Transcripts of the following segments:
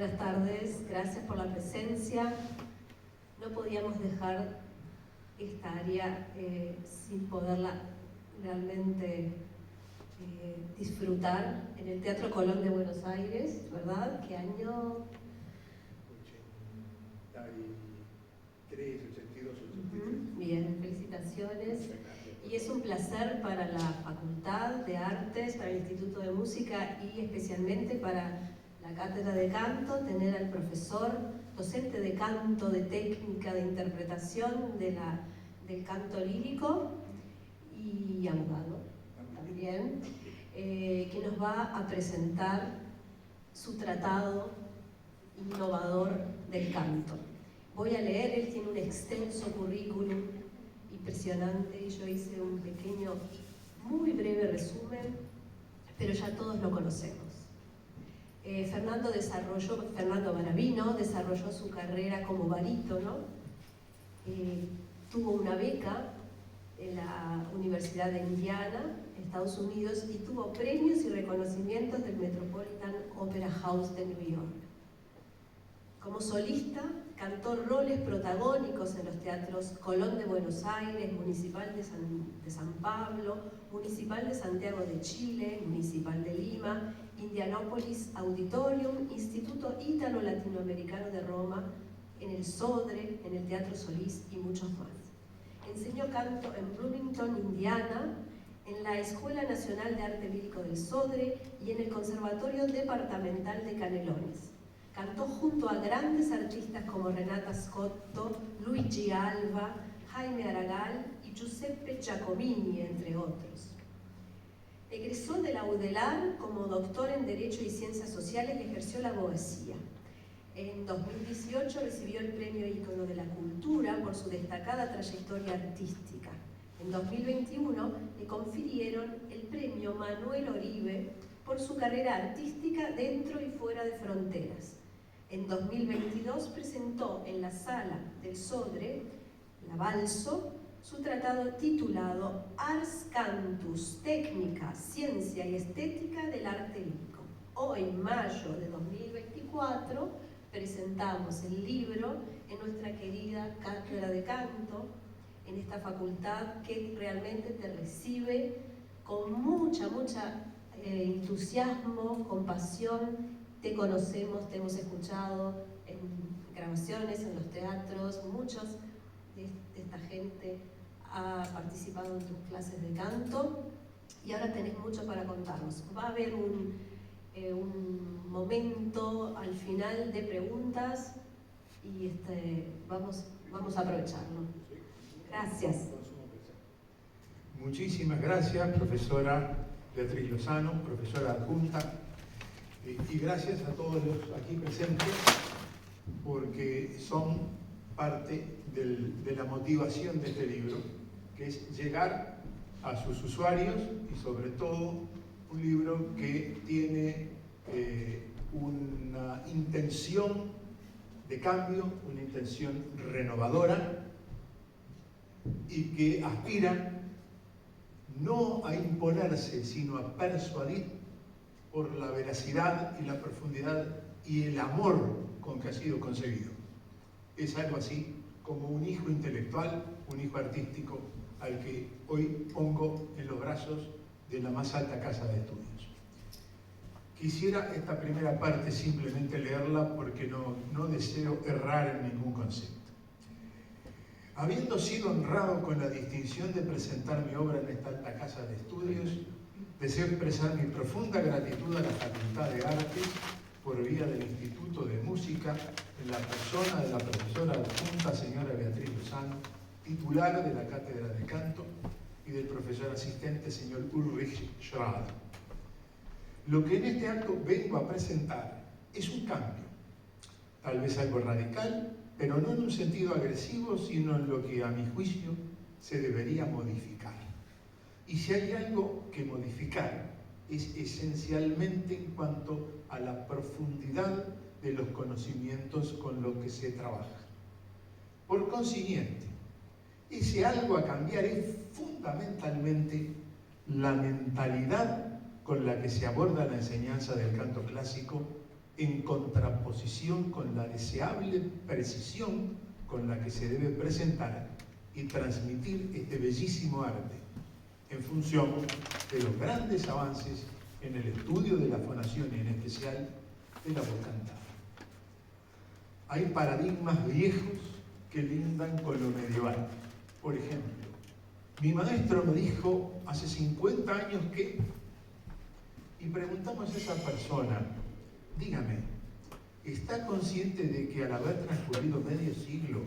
Buenas tardes, gracias por la presencia. No podíamos dejar esta área sin poderla realmente disfrutar en el Teatro Colón de Buenos Aires, ¿verdad? ¿Qué año? 83, 82, 83. Bien, felicitaciones. Y es un placer para la Facultad de Artes, para el Instituto de Música y especialmente para la Cátedra de Canto, tener al profesor, docente de canto, de técnica, de interpretación del canto lírico y abogado también, que nos va a presentar su tratado innovador del canto. Voy a leer, él tiene un extenso currículum impresionante y yo hice un pequeño, muy breve resumen, pero ya todos lo conocemos. Fernando Baravino desarrolló su carrera como barítono, tuvo una beca en la Universidad de Indiana, Estados Unidos, y tuvo premios y reconocimientos del Metropolitan Opera House de New York. Como solista, cantó roles protagónicos en los teatros Colón de Buenos Aires, Municipal de San Pablo, Municipal de Santiago de Chile, Municipal de Lima, Indianapolis Auditorium, Instituto Ítalo-Latinoamericano de Roma, en el Sodre, en el Teatro Solís y muchos más. Enseñó canto en Bloomington, Indiana, en la Escuela Nacional de Arte Lírico del Sodre y en el Conservatorio Departamental de Canelones. Cantó junto a grandes artistas como Renata Scotto, Luigi Alva, Jaime Aragal y Giuseppe Giacomini, entre otros. Egresó de la UDELAR como doctor en Derecho y Ciencias Sociales y ejerció la abogacía. En 2018 recibió el Premio Ícono de la Cultura por su destacada trayectoria artística. En 2021 le confirieron el Premio Manuel Oribe por su carrera artística dentro y fuera de fronteras. En 2022 presentó en la Sala del Sodre, la Balso, su tratado titulado Ars Cantus, Técnica, Ciencia y Estética del Arte Lírico. Hoy, mayo de 2024, presentamos el libro en nuestra querida Cátedra de Canto, en esta facultad que realmente te recibe con mucha entusiasmo, compasión. Te conocemos, te hemos escuchado en grabaciones, en los teatros, muchos de esta gente ha participado en tus clases de canto y ahora tenés mucho para contarnos. Va a haber un momento al final de preguntas y vamos a aprovecharlo. Gracias. Muchísimas gracias, profesora Beatriz Lozano, profesora adjunta, y gracias a todos los aquí presentes porque son parte de la motivación de este libro, que es llegar a sus usuarios y sobre todo un libro que tiene una intención de cambio, una intención renovadora y que aspira no a imponerse, sino a persuadir por la veracidad y la profundidad y el amor con que ha sido concebido. Es algo así como un hijo intelectual, un hijo artístico, al que hoy pongo en los brazos de la más alta casa de estudios. Quisiera esta primera parte simplemente leerla porque no deseo errar en ningún concepto. Habiendo sido honrado con la distinción de presentar mi obra en esta alta casa de estudios, deseo expresar mi profunda gratitud a la Facultad de Artes por vía del Instituto de Música, en la persona de la profesora adjunta señora Beatriz Lozano, titular de la Cátedra de Canto, y del profesor asistente señor Ulrich Schrader. Lo que en este acto vengo a presentar es un cambio, tal vez algo radical, pero no en un sentido agresivo, sino en lo que a mi juicio se debería modificar. Y si hay algo que modificar, es esencialmente en cuanto a la profundidad de los conocimientos con los que se trabaja. Por consiguiente, ese algo a cambiar es fundamentalmente la mentalidad con la que se aborda la enseñanza del canto clásico en contraposición con la deseable precisión con la que se debe presentar y transmitir este bellísimo arte, en función de los grandes avances en el estudio de la fonación y en especial de la voz cantada. Hay paradigmas viejos que lindan con lo medieval. Por ejemplo, mi maestro me dijo hace 50 años que, y preguntamos a esa persona, dígame, ¿está consciente de que al haber transcurrido medio siglo,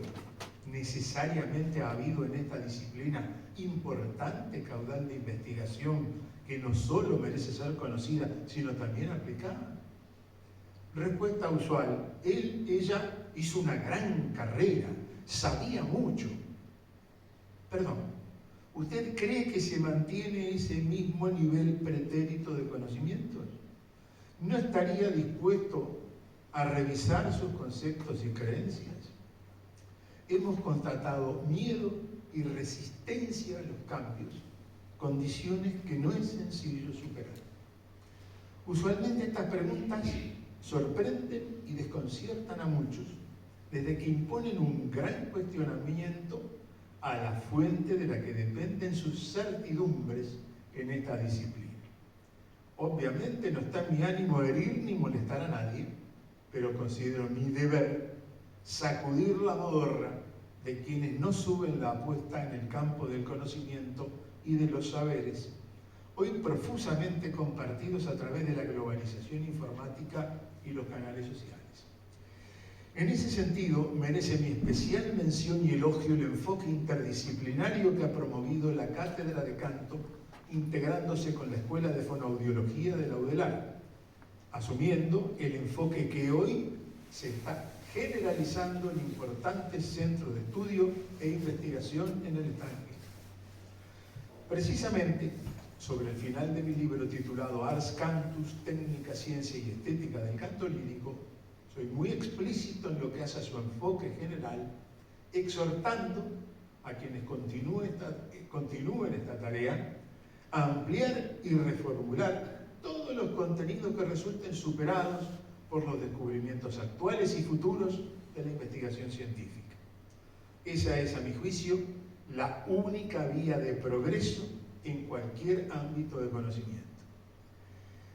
necesariamente ha habido en esta disciplina importante caudal de investigación que no solo merece ser conocida, sino también aplicada? Respuesta usual, ella hizo una gran carrera, sabía mucho. Perdón, ¿usted cree que se mantiene ese mismo nivel pretérito de conocimientos? ¿No estaría dispuesto a revisar sus conceptos y creencias? Hemos constatado miedo y resistencia a los cambios, condiciones que no es sencillo superar. Usualmente estas preguntas sorprenden y desconciertan a muchos, desde que imponen un gran cuestionamiento a la fuente de la que dependen sus certidumbres en esta disciplina. Obviamente no está en mi ánimo herir ni molestar a nadie, pero considero mi deber sacudir la modorra de quienes no suben la apuesta en el campo del conocimiento y de los saberes, hoy profusamente compartidos a través de la globalización informática y los canales sociales. En ese sentido, merece mi especial mención y elogio el enfoque interdisciplinario que ha promovido la Cátedra de Canto, integrándose con la Escuela de Fonoaudiología de la UDELAR, asumiendo el enfoque que hoy se está generalizando en importantes centros de estudio e investigación en el extranjero. Precisamente, sobre el final de mi libro titulado Ars Cantus, Técnica, Ciencia y Estética del Canto Lírico, soy muy explícito en lo que hace a su enfoque general, exhortando a quienes continúen esta tarea a ampliar y reformular todos los contenidos que resulten superados por los descubrimientos actuales y futuros de la investigación científica. Esa es, a mi juicio, la única vía de progreso en cualquier ámbito de conocimiento.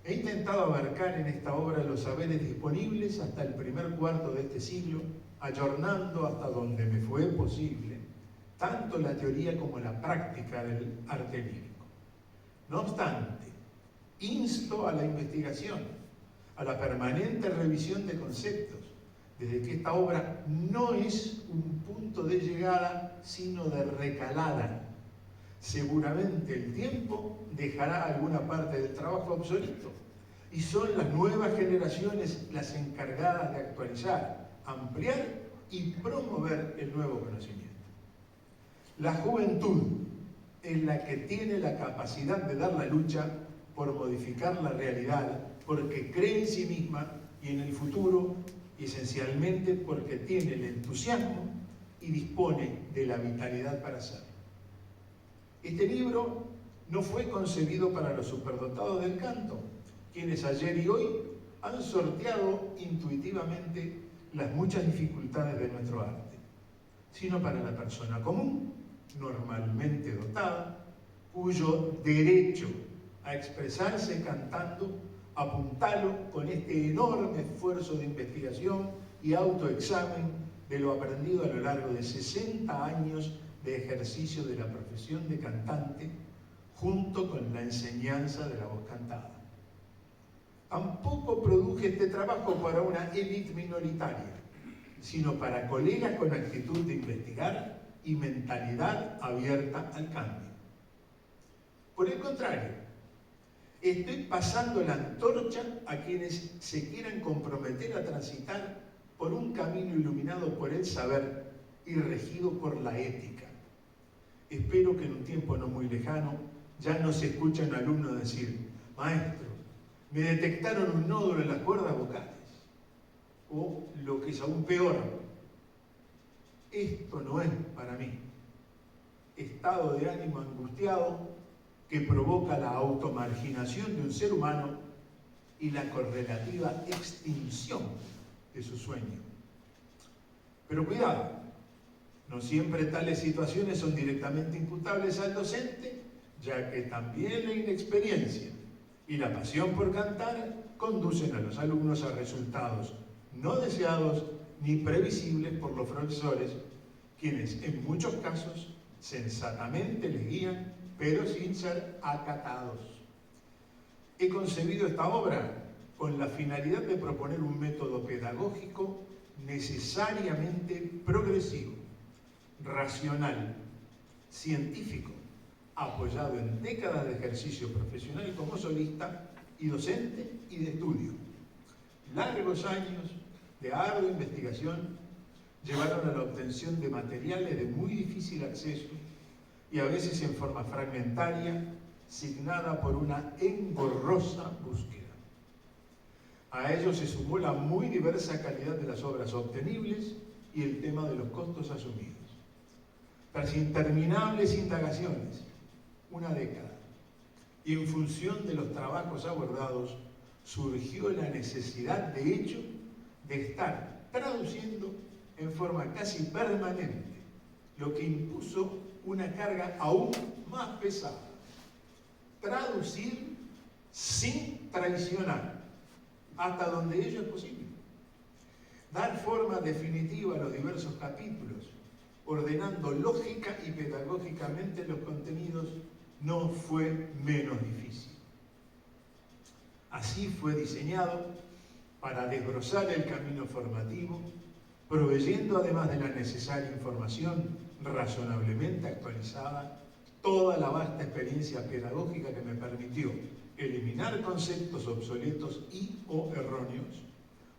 He intentado abarcar en esta obra los saberes disponibles hasta el primer cuarto de este siglo, ayornando hasta donde me fue posible, tanto la teoría como la práctica del arte lírico. No obstante, insto a la investigación, a la permanente revisión de conceptos, desde que esta obra no es un punto de llegada, sino de recalada. Seguramente el tiempo dejará alguna parte del trabajo obsoleto y son las nuevas generaciones las encargadas de actualizar, ampliar y promover el nuevo conocimiento. La juventud es la que tiene la capacidad de dar la lucha por modificar la realidad, porque cree en sí misma y en el futuro, y esencialmente porque tiene el entusiasmo y dispone de la vitalidad para hacerlo. Este libro no fue concebido para los superdotados del canto, quienes ayer y hoy han sorteado intuitivamente las muchas dificultades de nuestro arte, sino para la persona común, normalmente dotada, cuyo derecho a expresarse cantando apuntalo con este enorme esfuerzo de investigación y autoexamen de lo aprendido a lo largo de 60 años de ejercicio de la profesión de cantante, junto con la enseñanza de la voz cantada. Tampoco produje este trabajo para una élite minoritaria, sino para colegas con actitud de investigar y mentalidad abierta al cambio. Por el contrario, estoy pasando la antorcha a quienes se quieran comprometer a transitar por un camino iluminado por el saber y regido por la ética. Espero que en un tiempo no muy lejano ya no se escuche a un alumno decir: maestro, me detectaron un nódulo en las cuerdas vocales. O, lo que es aún peor, esto no es para mí. Estado de ánimo angustiado que provoca la automarginación de un ser humano y la correlativa extinción de su sueño. Pero cuidado, no siempre tales situaciones son directamente imputables al docente, ya que también la inexperiencia y la pasión por cantar conducen a los alumnos a resultados no deseados ni previsibles por los profesores, quienes en muchos casos sensatamente les guían, pero sin ser acatados. He concebido esta obra con la finalidad de proponer un método pedagógico necesariamente progresivo, racional, científico, apoyado en décadas de ejercicio profesional como solista y docente y de estudio. Largos años de ardua investigación llevaron a la obtención de materiales de muy difícil acceso y a veces en forma fragmentaria, signada por una engorrosa búsqueda. A ello se sumó la muy diversa calidad de las obras obtenibles y el tema de los costos asumidos. Tras interminables indagaciones, una década, y en función de los trabajos abordados, surgió la necesidad, de hecho, de estar traduciendo en forma casi permanente, lo que impuso una carga aún más pesada. Traducir sin traicionar, hasta donde ello es posible. Dar forma definitiva a los diversos capítulos, ordenando lógica y pedagógicamente los contenidos, no fue menos difícil. Así fue diseñado para desbrozar el camino formativo, proveyendo además de la necesaria información razonablemente actualizada, toda la vasta experiencia pedagógica que me permitió eliminar conceptos obsoletos y o erróneos,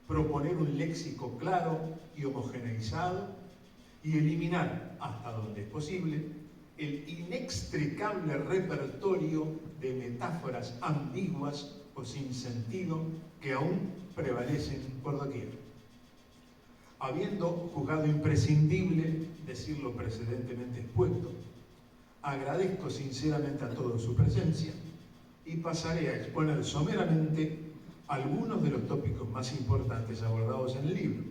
proponer un léxico claro y homogeneizado y eliminar, hasta donde es posible, el inextricable repertorio de metáforas ambiguas o sin sentido que aún prevalecen por doquier. Habiendo juzgado imprescindible decir lo precedentemente expuesto, agradezco sinceramente a todos su presencia y pasaré a exponer someramente algunos de los tópicos más importantes abordados en el libro.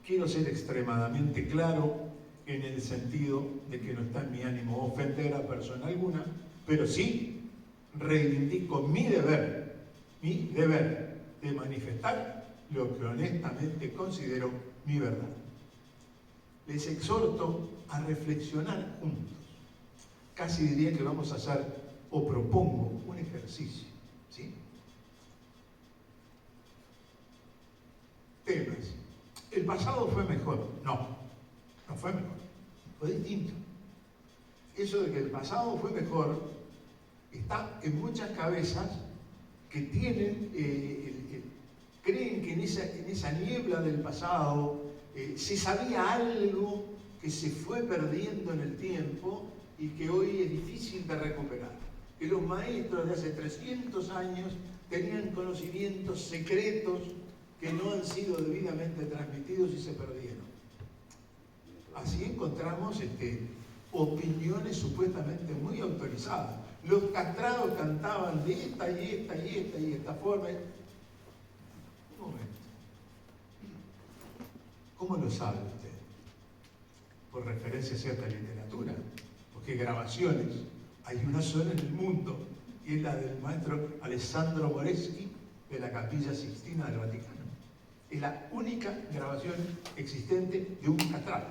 Quiero ser extremadamente claro en el sentido de que no está en mi ánimo ofender a persona alguna, pero sí reivindico mi deber de manifestar lo que honestamente considero mi verdad. Les exhorto a reflexionar juntos. Casi diría que vamos a hacer, o propongo, un ejercicio, ¿sí? Temas. ¿El pasado fue mejor? No, no fue mejor, fue distinto. Eso de que el pasado fue mejor está en muchas cabezas que tienen, creen que en esa niebla del pasado se sabía algo que se fue perdiendo en el tiempo y que hoy es difícil de recuperar. Que los maestros de hace 300 años tenían conocimientos secretos que no han sido debidamente transmitidos y se perdieron. Así encontramos opiniones supuestamente muy autorizadas. Los castrados cantaban de esta y esta y esta y esta forma. Un momento. ¿Cómo lo sabe usted? Por referencia a cierta literatura. Porque grabaciones, hay una sola en el mundo, y es la del maestro Alessandro Moreschi de la Capilla Sixtina del Vaticano. Es la única grabación existente de un castrado.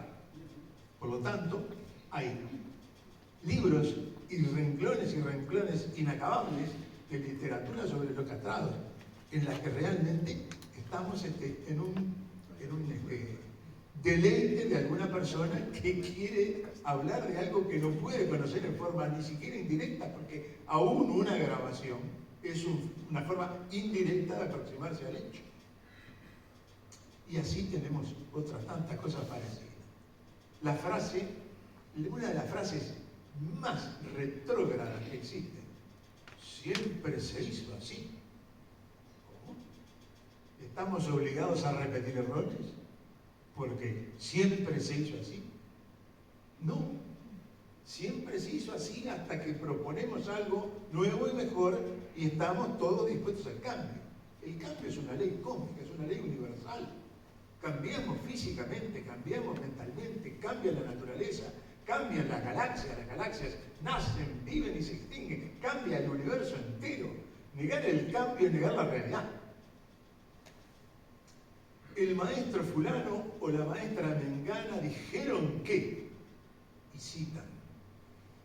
Por lo tanto, hay libros y renglones inacabables de literatura sobre los castrados, en las que realmente estamos en un deleite de alguna persona que quiere hablar de algo que no puede conocer en forma ni siquiera indirecta, porque aún una grabación es una forma indirecta de aproximarse al hecho. Y así tenemos otras tantas cosas parecidas. Una de las frases más retrógradas que existen, siempre se hizo así. ¿Cómo? ¿Estamos obligados a repetir errores? Porque siempre se hizo así. No, siempre se hizo así hasta que proponemos algo nuevo y mejor y estamos todos dispuestos al cambio. El cambio es una ley cósmica, es una ley universal. Cambiamos físicamente, cambiamos mentalmente, cambia la naturaleza, cambian las galaxias nacen, viven y se extinguen, cambia el universo entero. Negar el cambio es negar la realidad. El maestro fulano o la maestra mengana dijeron que, y citan,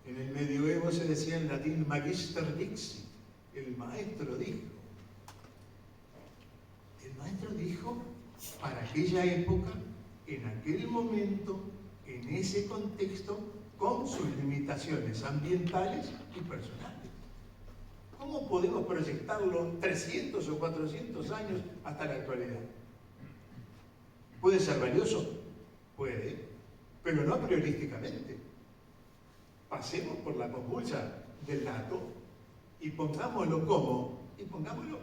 en el medioevo se decía en latín magister dixit, el maestro dijo. El maestro dijo para aquella época, en aquel momento, en ese contexto, con sus limitaciones ambientales y personales. ¿Cómo podemos proyectarlo 300 o 400 años hasta la actualidad? ¿Puede ser valioso? Puede, pero no priorísticamente. Pasemos por la convulsa del dato y pongámoslo como, y pongámoslo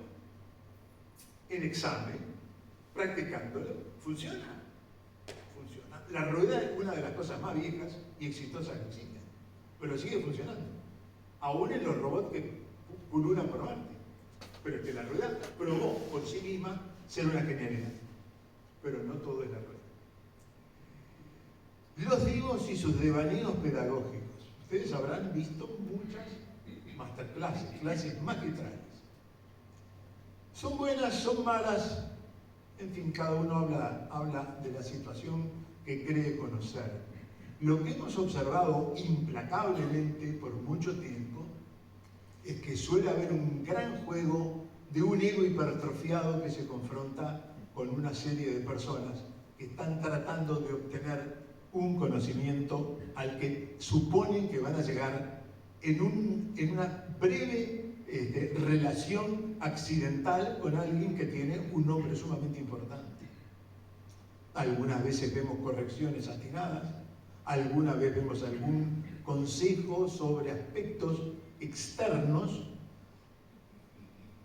en examen, practicándolo. ¿Funciona? Funciona. La rueda es una de las cosas más viejas y exitosas que existen, pero sigue funcionando. Aún en los robots que pululan por Marte. Pero que la rueda probó por sí misma ser una genialidad. Pero no todo es la rueda. Los divos y sus devaneos pedagógicos. Ustedes habrán visto muchas masterclasses, clases magistrales. ¿Son buenas? ¿Son malas? En fin, cada uno habla de la situación que cree conocer. Lo que hemos observado implacablemente por mucho tiempo es que suele haber un gran juego de un ego hipertrofiado que se confronta con una serie de personas que están tratando de obtener un conocimiento al que suponen que van a llegar en una breve relación accidental con alguien que tiene un nombre sumamente importante. Algunas veces vemos correcciones atinadas, algunas veces vemos algún consejo sobre aspectos externos,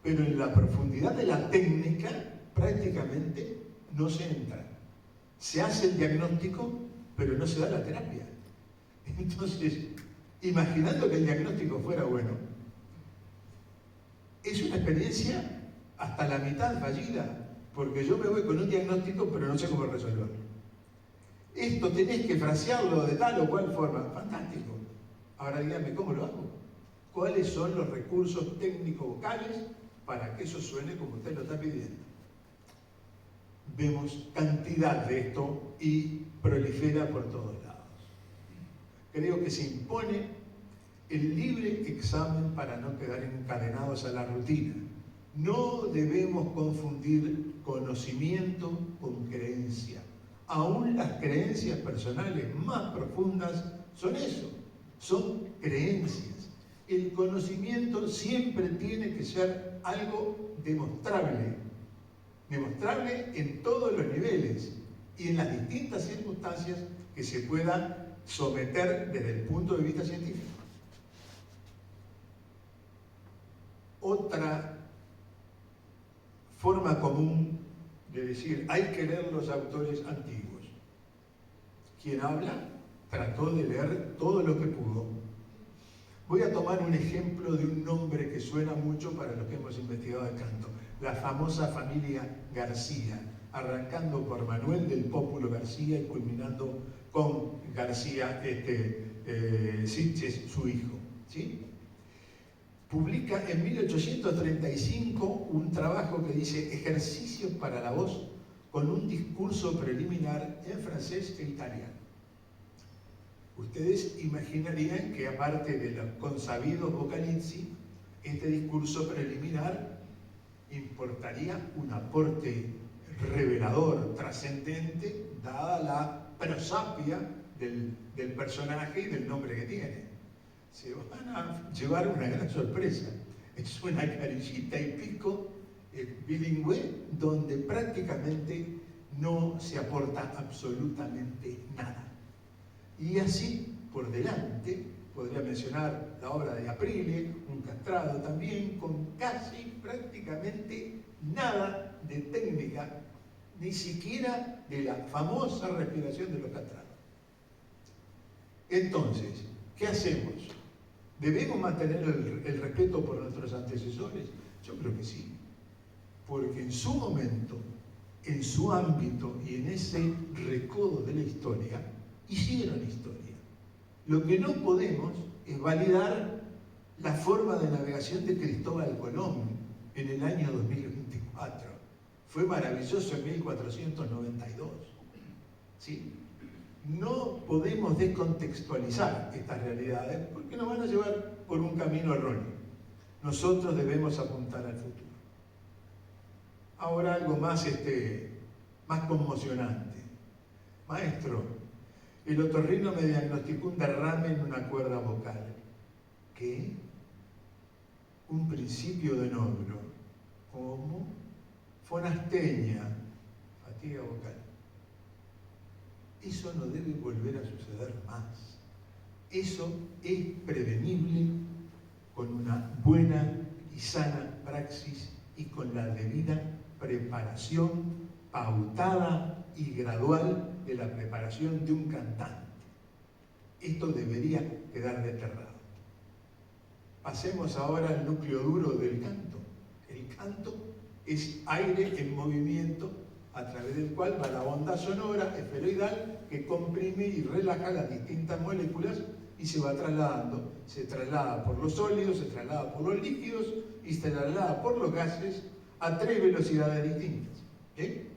pero en la profundidad de la técnica prácticamente no se entra. Se hace el diagnóstico, pero no se da la terapia. Entonces, imaginando que el diagnóstico fuera bueno, es una experiencia hasta la mitad fallida, porque yo me voy con un diagnóstico, pero no sé cómo resolverlo. Esto tenés que frasearlo de tal o cual forma. Fantástico. Ahora díganme, ¿cómo lo hago? ¿Cuáles son los recursos técnicos vocales para que eso suene como usted lo está pidiendo? Vemos cantidad de esto y prolifera por todos lados. Creo que se impone el libre examen para no quedar encadenados a la rutina. No debemos confundir conocimiento con creencia. Aún las creencias personales más profundas son eso, son creencias. El conocimiento siempre tiene que ser algo demostrable, demostrable en todos los niveles y en las distintas circunstancias que se puedan someter desde el punto de vista científico. Otra forma común de decir, hay que leer los autores antiguos. Quien habla trató de leer todo lo que pudo. Voy a tomar un ejemplo de un nombre que suena mucho para los que hemos investigado el canto. La famosa familia García, arrancando por Manuel del Pópulo García y culminando con García Sitges, su hijo. ¿Sí? Publica en 1835 un trabajo que dice Ejercicios para la voz con un discurso preliminar en francés e italiano. Ustedes imaginarían que aparte de los consabidos vocalizzi, este discurso preliminar importaría un aporte revelador, trascendente, dada la prosapia del personaje y del nombre que tiene. Se van a llevar una gran sorpresa. Es una carillita y pico bilingüe donde prácticamente no se aporta absolutamente nada. Y así, por delante, podría mencionar la obra de Aprile, un castrado también, con casi prácticamente nada de técnica, ni siquiera de la famosa respiración de los castrados. Entonces, ¿qué hacemos? ¿Debemos mantener el respeto por nuestros antecesores? Yo creo que sí. porque en su momento, en su ámbito y en ese recodo de la historia, hicieron historia. Lo que no podemos es validar la forma de navegación de Cristóbal Colón en el año 2024. Fue maravilloso en 1492. ¿Sí? No podemos descontextualizar estas realidades porque nos van a llevar por un camino erróneo. Nosotros debemos apuntar al futuro. Ahora algo más conmocionante. Maestro, el otorrino me diagnosticó un derrame en una cuerda vocal. ¿Qué? Un principio de nódulo. ¿Cómo? Fonastenia, fatiga vocal. Eso no debe volver a suceder más. Eso es prevenible con una buena y sana praxis y con la debida preparación pautada y gradual de la preparación de un cantante. Esto debería quedar desterrado. Pasemos ahora al núcleo duro del canto. El canto es aire en movimiento a través del cual va la onda sonora esferoidal que comprime y relaja las distintas moléculas y se va trasladando. Se traslada por los sólidos, se traslada por los líquidos y se traslada por los gases a 3 velocidades distintas. ¿Okay?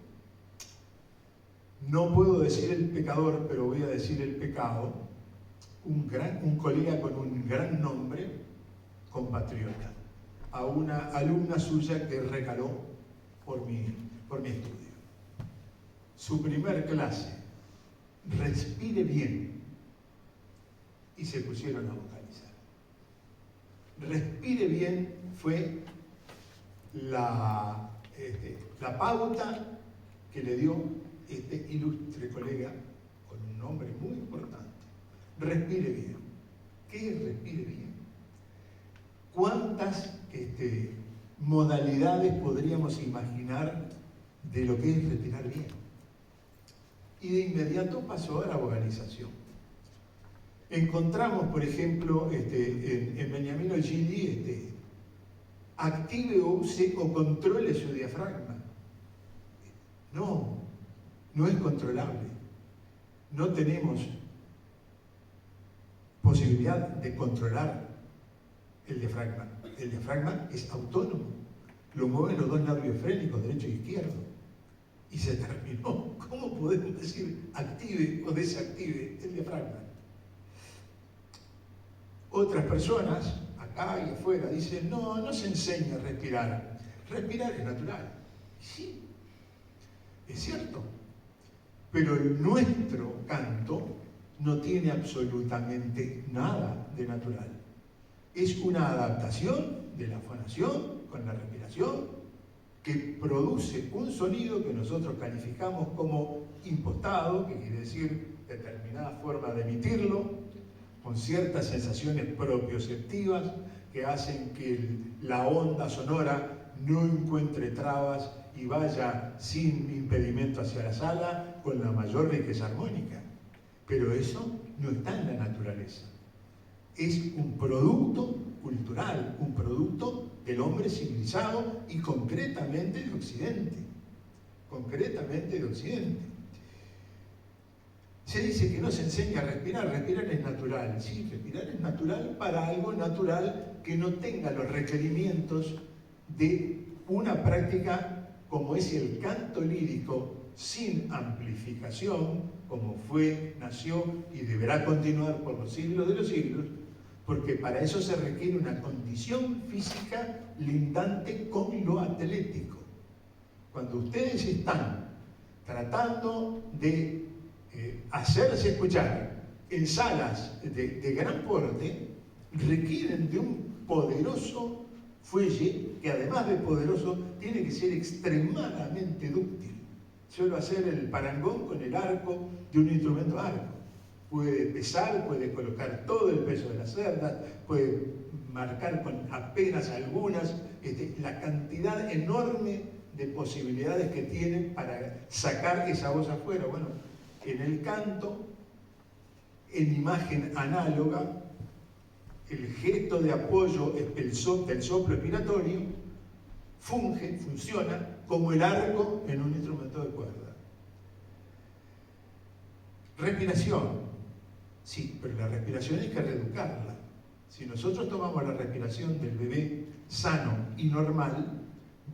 No puedo decir el pecador, pero voy a decir el pecado. Un colega con un gran nombre, compatriota, a una alumna suya que recaló por mi estudio. Su primer clase, respire bien, y se pusieron a vocalizar. Respire bien fue la pauta que le dio este ilustre colega con un nombre muy importante. Respire bien. ¿Qué es respire bien? ¿Cuántas modalidades podríamos imaginar de lo que es respirar bien? Y de inmediato pasó a la vocalización. Encontramos, por ejemplo, en Beniamino Gili, active o use o controle su diafragma. No es controlable. No tenemos posibilidad de controlar el diafragma. El diafragma es autónomo. Lo mueven los dos labios frénicos, derecho e izquierdo. Y se terminó. ¿Cómo podemos decir active o desactive el diafragma? Otras personas, acá y afuera, dicen, no se enseña a respirar. Respirar es natural. Sí, es cierto. Pero nuestro canto no tiene absolutamente nada de natural. Es una adaptación de la fonación con la respiración que produce un sonido que nosotros calificamos como impostado, que quiere decir determinada forma de emitirlo, con ciertas sensaciones propioceptivas que hacen que la onda sonora no encuentre trabas y vaya sin impedimento hacia la sala con la mayor riqueza armónica. Pero eso no está en la naturaleza. Es un producto cultural, un producto del hombre civilizado y concretamente de Occidente. Concretamente de Occidente. Se dice que no se enseña a respirar es natural. Sí, respirar es natural para algo natural que no tenga los requerimientos de una práctica como es el canto lírico sin amplificación, como nació y deberá continuar por los siglos de los siglos, porque para eso se requiere una condición física lindante con lo atlético. Cuando ustedes están tratando de hacerse escuchar en salas de gran porte, requieren de un poderoso fuelle que además de poderoso tiene que ser extremadamente dúctil. Suelo hacer el parangón con el arco de un instrumento arco. Puede pesar, puede colocar todo el peso de las cerdas, puede marcar con apenas algunas, la cantidad enorme de posibilidades que tiene para sacar esa voz afuera. Bueno, en el canto, en imagen análoga, el gesto de apoyo del soplo expiratorio funciona como el arco en un instrumento de cuerda. Respiración, sí, pero la respiración hay que reeducarla. Si nosotros tomamos la respiración del bebé sano y normal,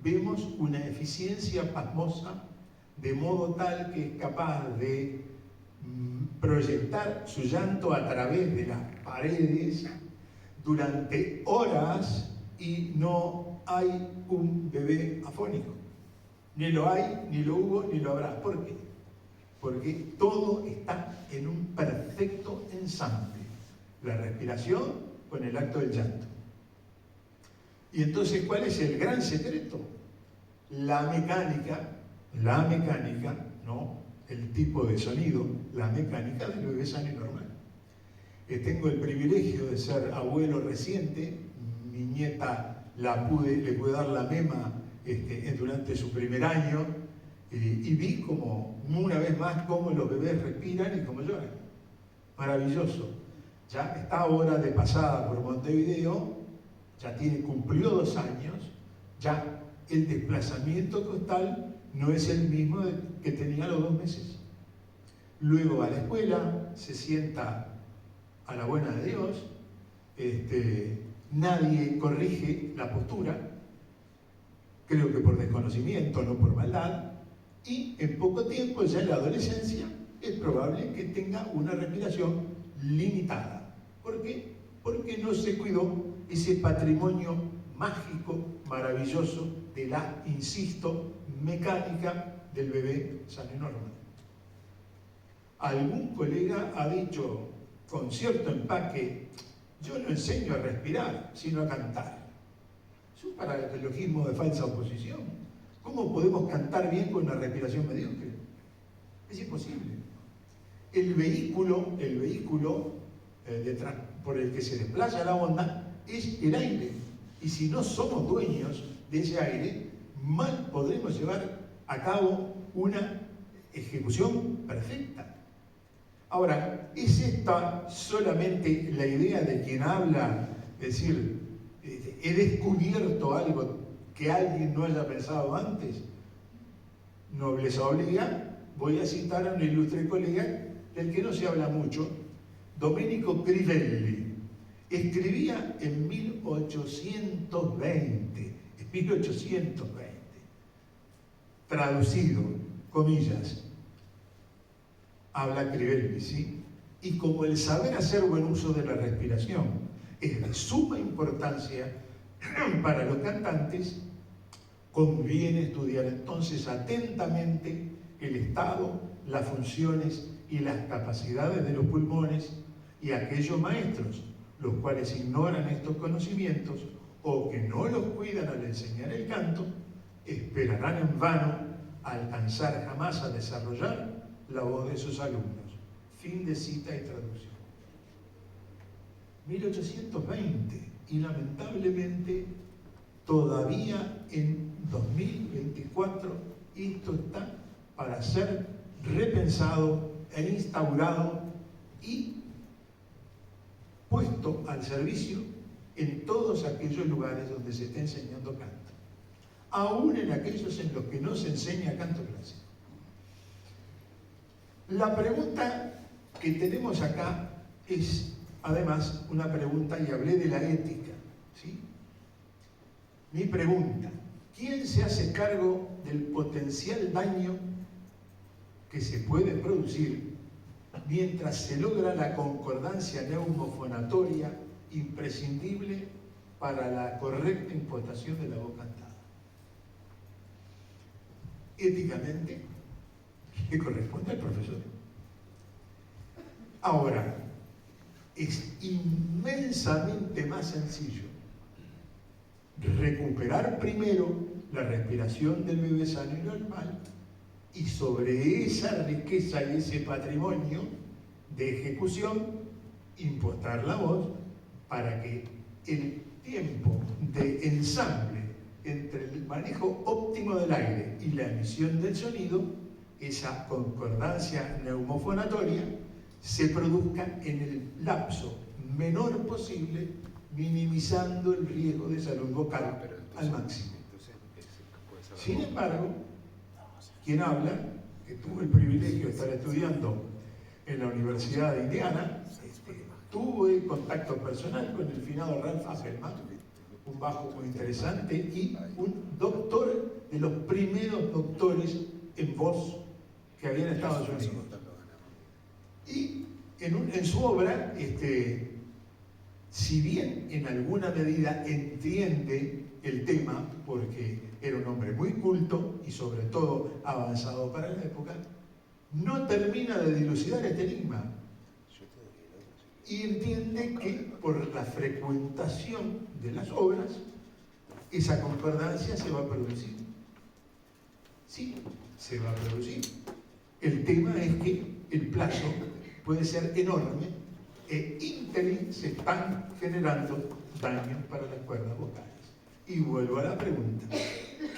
vemos una eficiencia pasmosa, de modo tal que es capaz de proyectar su llanto a través de las paredes durante horas, y no hay un bebé afónico. Ni lo hay, ni lo hubo, ni lo habrá. ¿Por qué? Porque todo está en un perfecto ensamble. La respiración con el acto del llanto. Y entonces, ¿cuál es el gran secreto? La mecánica, no el tipo de sonido, la mecánica del bebé sano y normal. Tengo el privilegio de ser abuelo reciente. Mi nieta le pude dar la mema durante su primer año, y vi como una vez más cómo los bebés respiran y cómo lloran. Maravilloso. Ya está ahora de pasada por Montevideo, ya cumplió 2 años, ya el desplazamiento costal no es el mismo que tenía a los 2 meses. Luego va a la escuela, se sienta a la buena de Dios, nadie corrige la postura, creo que por desconocimiento, no por maldad, y en poco tiempo, ya en la adolescencia, es probable que tenga una respiración limitada. ¿Por qué? Porque no se cuidó ese patrimonio mágico, maravilloso, de la, insisto, mecánica del bebé sano y normal. Algún colega ha dicho con cierto empaque: yo no enseño a respirar, sino a cantar. Es un paralelismo de falsa oposición. ¿Cómo podemos cantar bien con una respiración mediocre? Es imposible. El vehículo por el que se desplaza la onda es el aire. Y si no somos dueños de ese aire, mal podremos llevar a cabo una ejecución perfecta. Ahora, ¿es esta solamente la idea de quien habla? Es decir, he descubierto algo que alguien no haya pensado antes. Nobleza obliga, voy a citar a un ilustre colega del que no se habla mucho, Domenico Crivelli. Escribía en 1820, traducido, comillas, habla Crivelli, ¿sí? Y como el saber hacer buen uso de la respiración es de suma importancia para los cantantes, conviene estudiar entonces atentamente el estado, las funciones y las capacidades de los pulmones, y aquellos maestros los cuales ignoran estos conocimientos o que no los cuidan al enseñar el canto, esperarán en vano alcanzar jamás a desarrollar la voz de sus alumnos. Fin de cita y traducción. 1820, y lamentablemente todavía en 2024 esto está para ser repensado e instaurado y puesto al servicio en todos aquellos lugares donde se está enseñando canto, aún en aquellos en los que no se enseña canto clásico. La pregunta que tenemos acá es además una pregunta, y hablé de la ética, ¿sí? Mi pregunta: ¿quién se hace cargo del potencial daño que se puede producir mientras se logra la concordancia neumofonatoria imprescindible para la correcta impostación de la voz cantada? Éticamente, le corresponde al profesor. Ahora, es inmensamente más sencillo recuperar primero la respiración del bebé sano y normal, y sobre esa riqueza y ese patrimonio de ejecución impostar la voz, para que el tiempo de ensamble entre el manejo óptimo del aire y la emisión del sonido, esa concordancia neumofonatoria, se produzca en el lapso menor posible, minimizando el riesgo de salud vocal al máximo. Sin embargo, quien habla, que tuvo el privilegio de estar estudiando en la Universidad de Indiana, tuve contacto personal con el finado Ralph Appelman, un bajo muy interesante y un doctor de los primeros doctores en voz que había en Estados Unidos. Y en su obra, si bien en alguna medida entiende el tema, porque era un hombre muy culto y sobre todo avanzado para la época, no termina de dilucidar este enigma. Y entiende que por la frecuentación de las obras, esa concordancia se va a producir. Sí, se va a producir. El tema es que el plazo puede ser enorme e ínterin se están generando daños para las cuerdas vocales. Y vuelvo a la pregunta: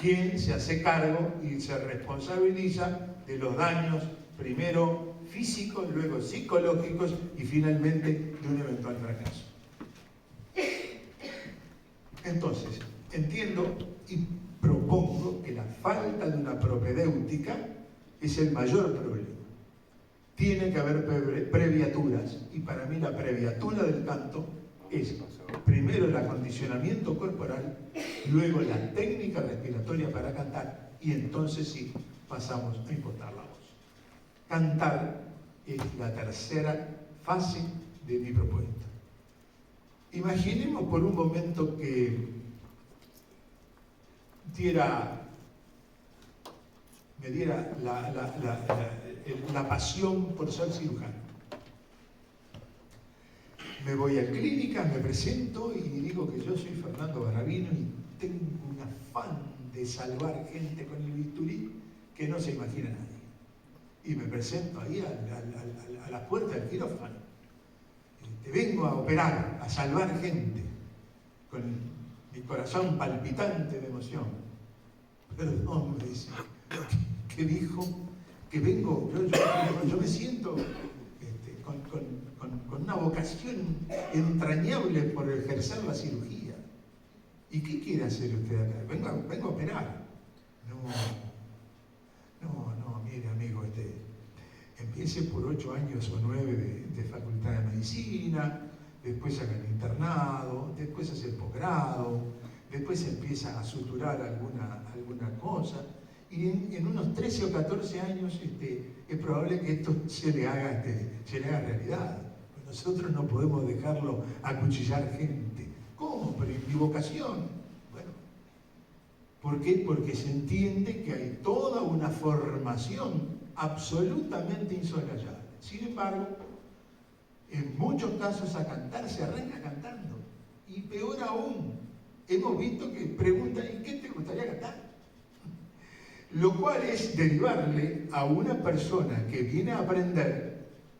¿quién se hace cargo y se responsabiliza de los daños, primero físicos, luego psicológicos y finalmente de un eventual fracaso? Entonces, entiendo y propongo que la falta de una propedéutica es el mayor problema. Tiene que haber previaturas, y para mí la previatura del canto es primero el acondicionamiento corporal, luego la técnica respiratoria para cantar, y entonces sí pasamos a impostar la voz. Cantar es la tercera fase de mi propuesta. Imaginemos por un momento que me diera la pasión por ser cirujano. Me voy a clínica, me presento y digo que yo soy Fernando Barrabino y tengo un afán de salvar gente con el bisturí que no se imagina nadie. Y me presento ahí a la puerta del quirófano. Te vengo a operar, a salvar gente, con mi corazón palpitante de emoción. Perdón, me dice, ¿qué dijo? Que vengo, yo me siento con una vocación entrañable por ejercer la cirugía. ¿Y qué quiere hacer usted acá? Vengo a operar. No, mire amigo, empiece por 8 años o 9 de facultad de medicina, después haga el internado, después hace el posgrado, después empieza a suturar alguna cosa, y en unos 13 o 14 años es probable que esto se le haga realidad. Nosotros no podemos dejarlo acuchillar gente. ¿Cómo? Pero mi vocación. Bueno, ¿por qué? Porque se entiende que hay toda una formación absolutamente insoslayable. Sin embargo, en muchos casos a cantar se arranca cantando. Y peor aún, hemos visto que preguntan: ¿y qué te gustaría cantar? Lo cual es derivarle a una persona que viene a aprender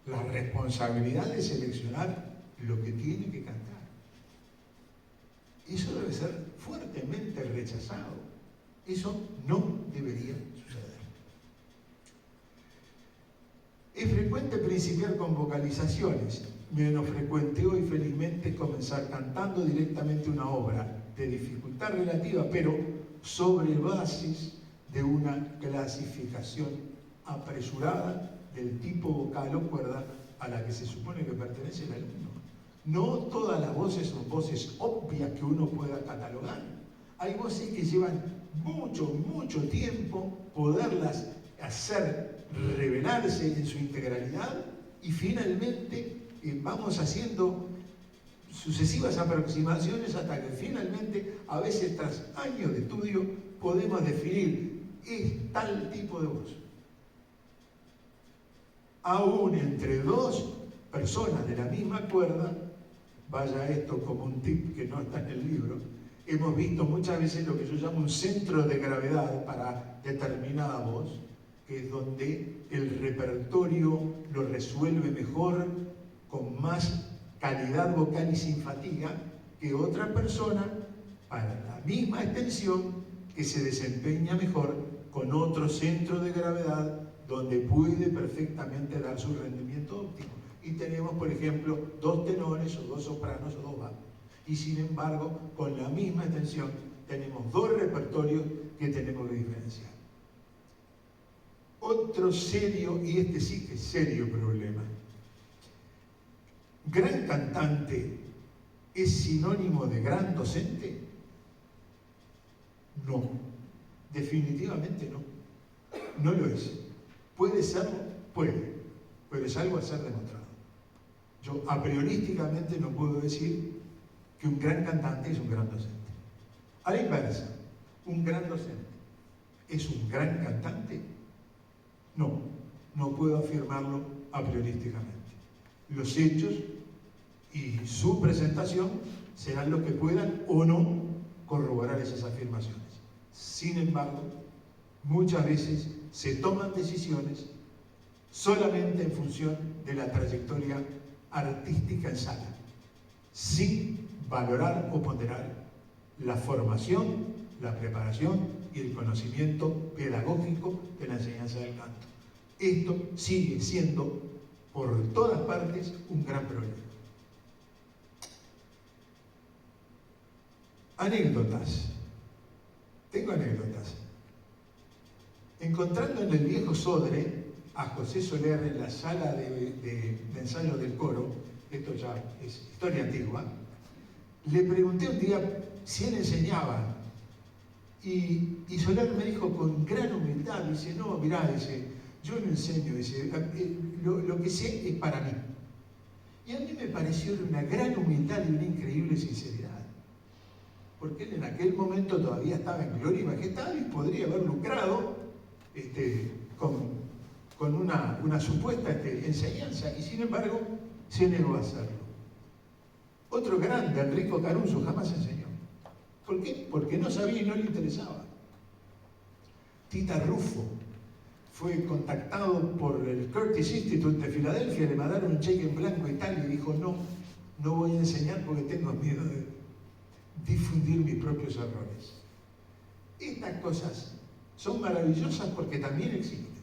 la responsabilidad de seleccionar lo que tiene que cantar. Eso debe ser fuertemente rechazado. Eso no debería suceder. Es frecuente principiar con vocalizaciones. Menos frecuente hoy, felizmente, es comenzar cantando directamente una obra de dificultad relativa, pero sobre bases de una clasificación apresurada del tipo vocal o cuerda a la que se supone que pertenece el alumno. No todas las voces son voces obvias que uno pueda catalogar. Hay voces que llevan mucho tiempo poderlas hacer revelarse en su integralidad, y finalmente vamos haciendo sucesivas aproximaciones hasta que finalmente, a veces tras años de estudio, podemos definir: es tal tipo de voz. Aún entre dos personas de la misma cuerda, vaya esto como un tip que no está en el libro, hemos visto muchas veces lo que yo llamo un centro de gravedad para determinada voz, que es donde el repertorio lo resuelve mejor, con más calidad vocal y sin fatiga, que otra persona para la misma extensión, que se desempeña mejor con otro centro de gravedad donde puede perfectamente dar su rendimiento óptimo. Y tenemos, por ejemplo, 2 tenores o 2 sopranos o 2 bajos. Y sin embargo, con la misma extensión, tenemos 2 repertorios que tenemos que diferenciar. Otro serio, y este sí que es serio problema. ¿Gran cantante es sinónimo de gran docente? No, definitivamente no. No lo es. ¿Puede serlo? Puede, pero es algo a ser demostrado. Yo a priorísticamente no puedo decir que un gran cantante es un gran docente. A la inversa, un gran docente es un gran cantante. No, no puedo afirmarlo a priorísticamente. Los hechos y su presentación serán los que puedan o no corroborar esas afirmaciones. Sin embargo, muchas veces se toman decisiones solamente en función de la trayectoria artística en sala, sin valorar o ponderar la formación, la preparación y el conocimiento pedagógico de la enseñanza del canto. Esto sigue siendo, por todas partes, un gran problema. Anécdotas. Tengo anécdotas. Encontrando en el viejo Sodre a José Soler en la sala de ensayo del coro, esto ya es historia antigua, le pregunté un día si él enseñaba, y Soler me dijo con gran humildad, dice, no, mirá, dice, yo no enseño, dice, lo que sé es para mí. Y a mí me pareció una gran humildad y una increíble sinceridad, porque él en aquel momento todavía estaba en gloria y majestad y podría haber lucrado con una supuesta enseñanza, y sin embargo se negó a hacerlo. Otro grande, Enrico Caruso, jamás enseñó. ¿Por qué? Porque no sabía y no le interesaba. Tita Rufo fue contactado por el Curtis Institute de Filadelfia, le mandaron un cheque en blanco y tal, y dijo, no voy a enseñar porque tengo miedo de difundir mis propios errores. Estas cosas son maravillosas porque también existen.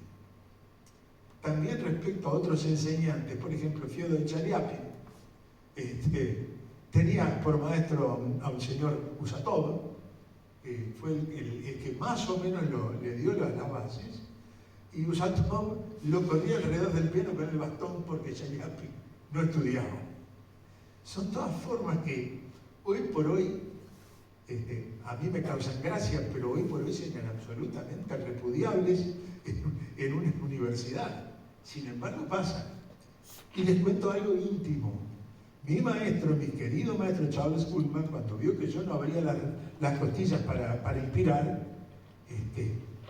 También respecto a otros enseñantes, por ejemplo, Fyodor Chaliapin, tenía por maestro a un señor Usatov, que fue el que más o menos le dio las bases, y Usatov lo corría alrededor del piano con el bastón porque Chaliapin no estudiaba. Son todas formas que hoy por hoy a mí me causan gracia, pero hoy por hoy serían absolutamente repudiables en una universidad. Sin embargo, pasa. Y les cuento algo íntimo. Mi maestro, mi querido maestro Charles Kuhlman, cuando vio que yo no abría las costillas para inspirar,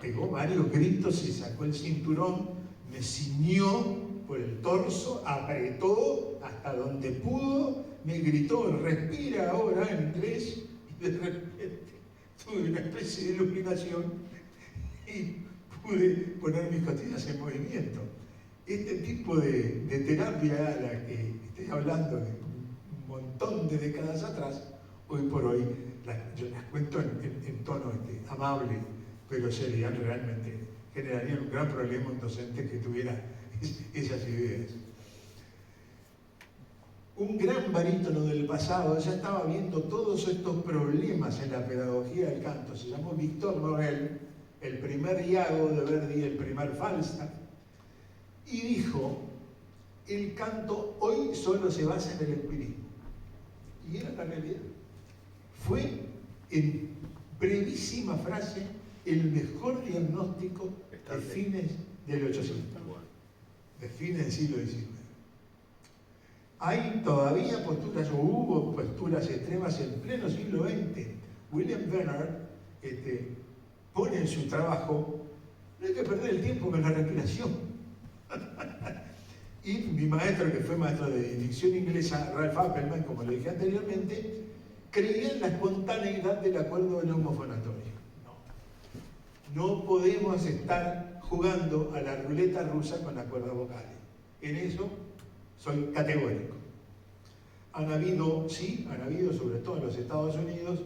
pegó varios gritos, se sacó el cinturón, me ciñó por el torso, apretó hasta donde pudo, me gritó, respira ahora en inglés, y de repente tuve una especie de iluminación y pude poner mis costillas en movimiento. Este tipo de terapia a la que estoy hablando de un montón de décadas atrás, hoy por hoy yo las cuento en tono amable, pero realmente generarían un gran problema a un docente que tuviera esas ideas. Un gran barítono del pasado ya estaba viendo todos estos problemas en la pedagogía del canto. Se llamó Victor Morel, el primer Iago de Verdi, el primer Falstaff, y dijo, el canto hoy solo se basa en el empirismo. Y era la realidad. Fue, en brevísima frase, el mejor diagnóstico de fines del 800, de fines del siglo XIX. Hay todavía posturas, o hubo posturas extremas en pleno siglo XX. William Bernard pone en su trabajo, no hay que perder el tiempo con la respiración. Y mi maestro, que fue maestro de dicción inglesa, Ralph Appelman, como le dije anteriormente, creía en la espontaneidad del acuerdo neumofonatorio. No podemos estar jugando a la ruleta rusa con las cuerdas vocales. En eso soy categórico. Han habido, sobre todo en los Estados Unidos,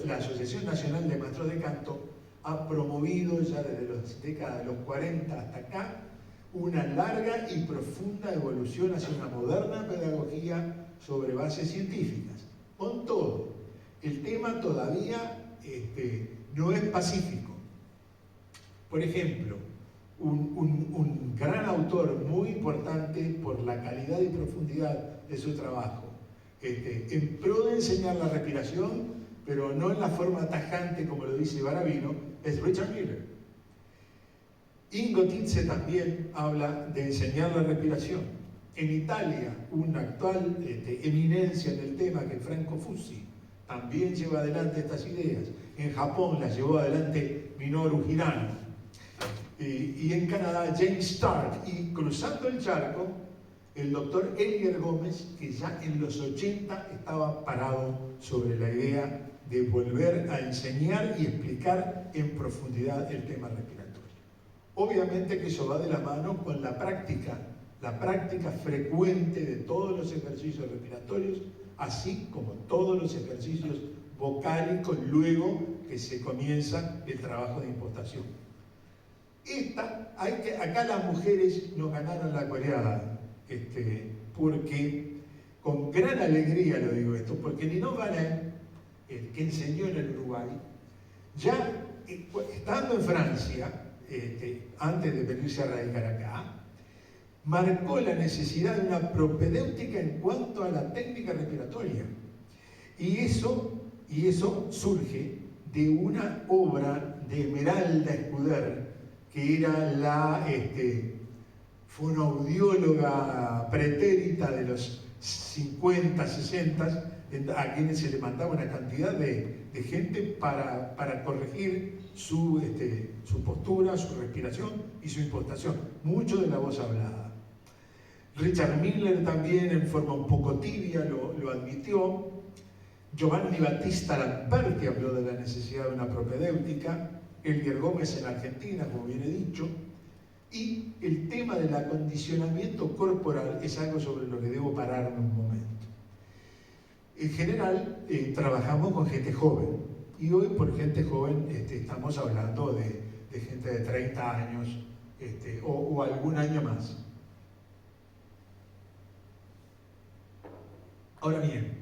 la Asociación Nacional de Maestros de Canto ha promovido ya desde las décadas de los 40 hasta acá una larga y profunda evolución hacia una moderna pedagogía sobre bases científicas. Con todo, el tema todavía no es pacífico. Por ejemplo, un gran autor muy importante por la calidad y profundidad de su trabajo, en pro de enseñar la respiración, pero no en la forma tajante como lo dice Barabino, es Richard Miller. Ingo Tietze también habla de enseñar la respiración. En Italia, una actual eminencia en el tema, que es Franco Fussi, también lleva adelante estas ideas. En Japón las llevó adelante Minoru Hirano. Y en Canadá, James Stark. Y cruzando el charco, el doctor Edgar Gómez, que ya en los 80 estaba parado sobre la idea de volver a enseñar y explicar en profundidad el tema respiratorio. Obviamente que eso va de la mano con la práctica frecuente de todos los ejercicios respiratorios, así como todos los ejercicios vocálicos luego que se comienza el trabajo de impostación. Acá las mujeres nos ganaron la coreada, porque con gran alegría lo digo esto, porque Ninot Ganem, el que enseñó en el Uruguay, ya estando en Francia, antes de venirse a radicar acá, marcó la necesidad de una propedéutica en cuanto a la técnica respiratoria. Y eso surge de una obra de Esmeralda Escuder, que era la fonoaudióloga pretérita de los 50, 60, a quienes se le mandaba una cantidad de gente para corregir su postura, su respiración y su impostación. Mucho de la voz hablada. Richard Miller también, en forma un poco tibia, lo admitió. Giovanni Battista Lamperti habló de la necesidad de una propedéutica. Edgar Gómez en Argentina, como bien he dicho. Y el tema del acondicionamiento corporal es algo sobre lo que debo pararme un momento. En general, trabajamos con gente joven. Y hoy, por gente joven, estamos hablando de gente de 30 años o algún año más. Ahora bien,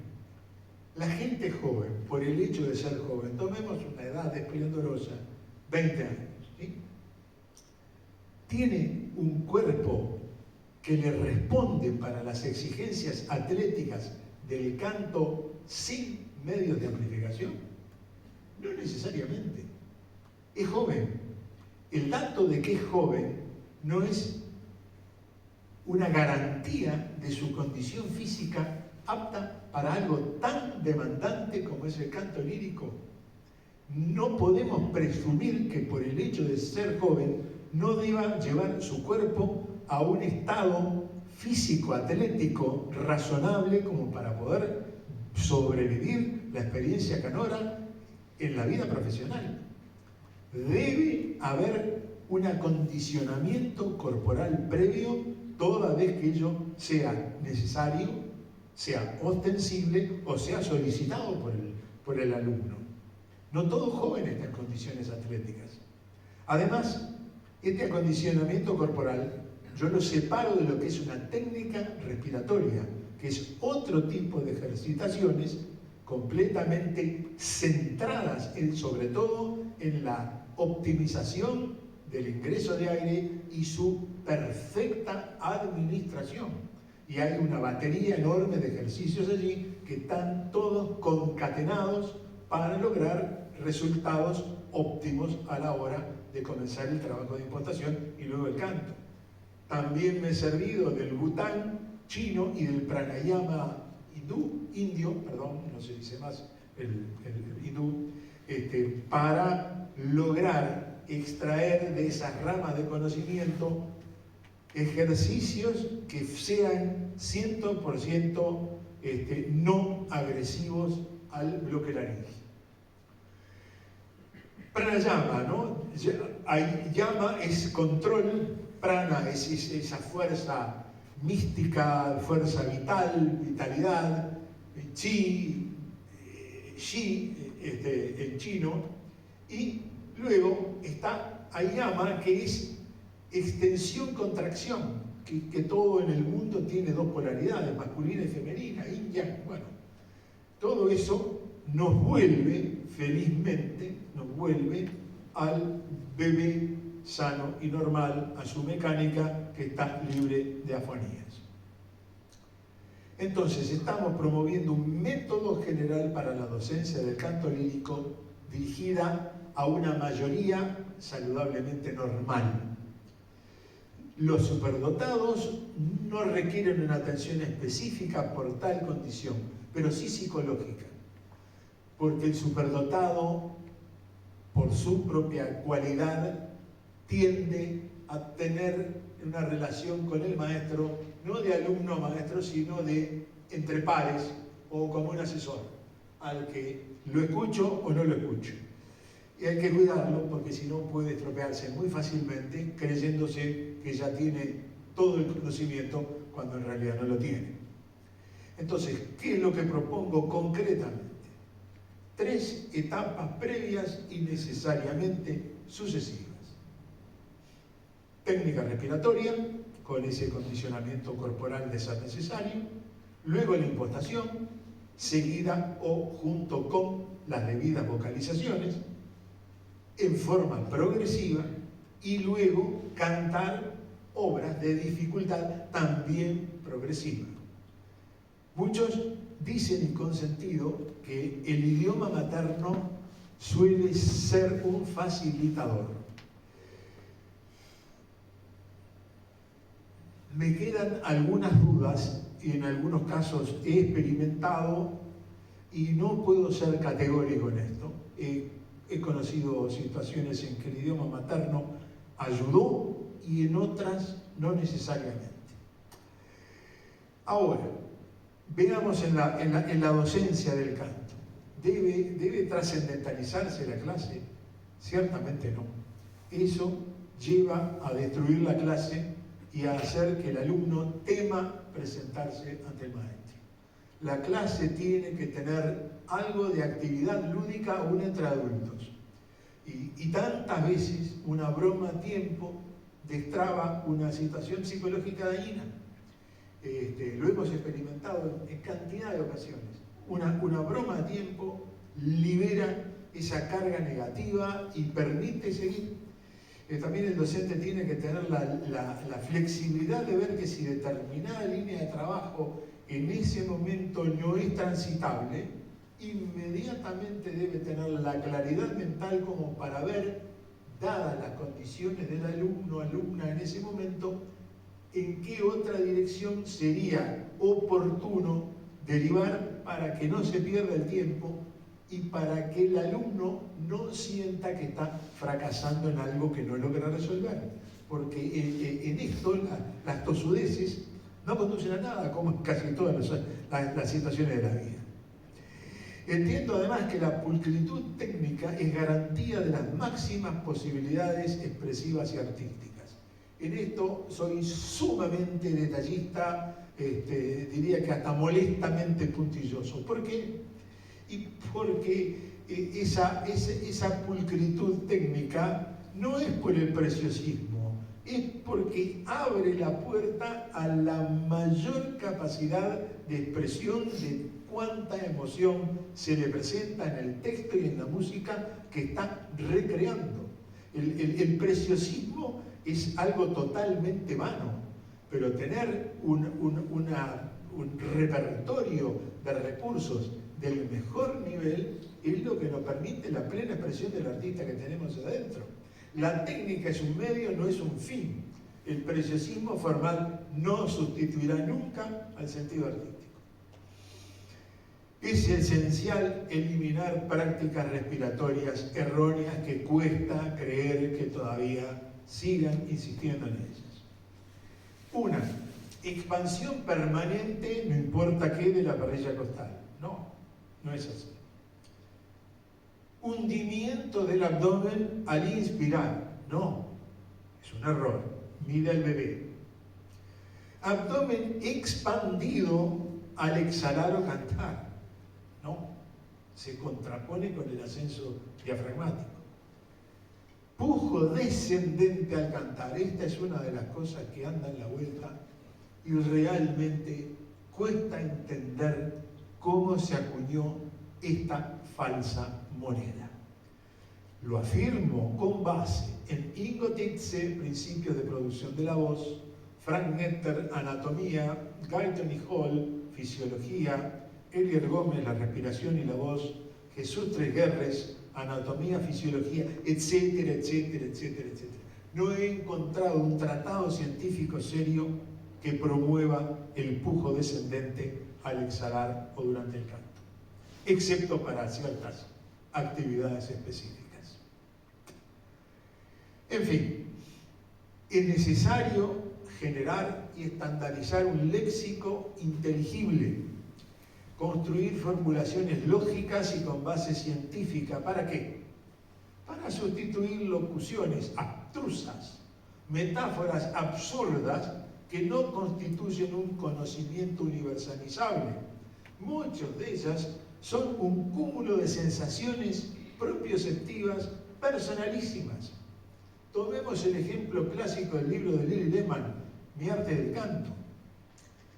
la gente joven, por el hecho de ser joven, tomemos una edad esplendorosa, 20 años, ¿sí? Tiene un cuerpo que le responde para las exigencias atléticas del canto sin medios de amplificación. No necesariamente. Es joven. El dato de que es joven no es una garantía de su condición física apta para algo tan demandante como es el canto lírico. No podemos presumir que por el hecho de ser joven no deba llevar su cuerpo a un estado físico, atlético, razonable como para poder sobrevivir la experiencia canora en la vida profesional. Debe haber un acondicionamiento corporal previo toda vez que ello sea necesario, sea ostensible o sea solicitado por el alumno. No todo joven está en condiciones atléticas. Además, este acondicionamiento corporal yo lo separo de lo que es una técnica respiratoria, que es otro tipo de ejercitaciones completamente centradas sobre todo en la optimización del ingreso de aire y su perfecta administración. Y hay una batería enorme de ejercicios allí que están todos concatenados para lograr resultados óptimos a la hora de comenzar el trabajo de impostación y luego el canto. También me he servido del Bután chino y del Pranayama indio, no se dice más el hindú, para lograr extraer de esas ramas de conocimiento ejercicios que sean 100% no agresivos al bloque laríngeo. Pranayama, ¿no? Yama es control, prana es esa fuerza mística, fuerza vital, vitalidad, chi, shi en chino, y luego está ayama, que es extensión-contracción, que todo en el mundo tiene dos polaridades, masculina y femenina, yin yang. Bueno, todo eso nos vuelve, felizmente, nos vuelve al bebé sano y normal, a su mecánica que está libre de afonías. Entonces, estamos promoviendo un método general para la docencia del canto lírico dirigida a una mayoría saludablemente normal. Los superdotados no requieren una atención específica por tal condición, pero sí psicológica, porque el superdotado, por su propia cualidad, tiende a tener una relación con el maestro, no de alumno a maestro, sino de entre pares o como un asesor, al que lo escucho o no lo escucho. Y hay que cuidarlo porque si no puede estropearse muy fácilmente creyéndose que ya tiene todo el conocimiento cuando en realidad no lo tiene. Entonces, ¿qué es lo que propongo concretamente? 3 etapas previas y necesariamente sucesivas. Técnica respiratoria, con ese condicionamiento corporal de ser necesario, luego la impostación, seguida o junto con las debidas vocalizaciones, en forma progresiva, y luego cantar obras de dificultad también progresiva. Muchos dicen y con sentido que el idioma materno suele ser un facilitador. Me quedan algunas dudas y en algunos casos he experimentado y no puedo ser categórico en esto. He conocido situaciones en que el idioma materno ayudó y en otras no necesariamente. Ahora, veamos en la docencia del canto. ¿Debe trascendentalizarse la clase? Ciertamente no. Eso lleva a destruir la clase y a hacer que el alumno tema presentarse ante el maestro. La clase tiene que tener algo de actividad lúdica aún entre adultos. Y tantas veces una broma a tiempo destraba una situación psicológica dañina. Lo hemos experimentado en cantidad de ocasiones. Una broma a tiempo libera esa carga negativa y permite seguir. También el docente tiene que tener la flexibilidad de ver que si determinada línea de trabajo en ese momento no es transitable, inmediatamente debe tener la claridad mental como para ver, dadas las condiciones del alumno o alumna en ese momento, en qué otra dirección sería oportuno derivar para que no se pierda el tiempo y para que el alumno no sienta que está fracasando en algo que no logra resolver. Porque en esto las tosudeces no conducen a nada, como en casi todas las situaciones de la vida. Entiendo además que la pulcritud técnica es garantía de las máximas posibilidades expresivas y artísticas. En esto soy sumamente detallista, diría que hasta molestamente puntilloso. ¿Por qué? Y porque esa pulcritud técnica no es por el preciosismo, es porque abre la puerta a la mayor capacidad de expresión de cuánta emoción se le presenta en el texto y en la música que está recreando. El preciosismo es algo totalmente vano, pero tener un repertorio de recursos del mejor nivel es lo que nos permite la plena expresión del artista que tenemos adentro. La técnica es un medio, no es un fin. El preciosismo formal no sustituirá nunca al sentido artístico. Es esencial eliminar prácticas respiratorias erróneas que cuesta creer que todavía sigan insistiendo en ellas. Una, expansión permanente, no importa qué, de la parrilla costal. No es así. Hundimiento del abdomen al inspirar. No, es un error. Mira el bebé. Abdomen expandido al exhalar o cantar. No, se contrapone con el ascenso diafragmático. Pujo descendente al cantar. Esta es una de las cosas que anda en la vuelta y realmente cuesta entender cómo se acuñó esta falsa moneda. Lo afirmo con base en Ingo Tietze, Principios de Producción de la Voz, Frank Netter, Anatomía, Guyton y Hall, Fisiología, Elier Gómez, La Respiración y la Voz, Jesús Tresguerres, Anatomía, Fisiología, etcétera, etcétera, etcétera, etcétera. No he encontrado un tratado científico serio que promueva el pujo descendente al exhalar o durante el canto, excepto para ciertas actividades específicas. En fin, es necesario generar y estandarizar un léxico inteligible, construir formulaciones lógicas y con base científica. ¿Para qué? Para sustituir locuciones abstrusas, metáforas absurdas que no constituyen un conocimiento universalizable. Muchas de ellas son un cúmulo de sensaciones propioceptivas personalísimas. Tomemos el ejemplo clásico del libro de Lili Lehmann, Mi arte del canto.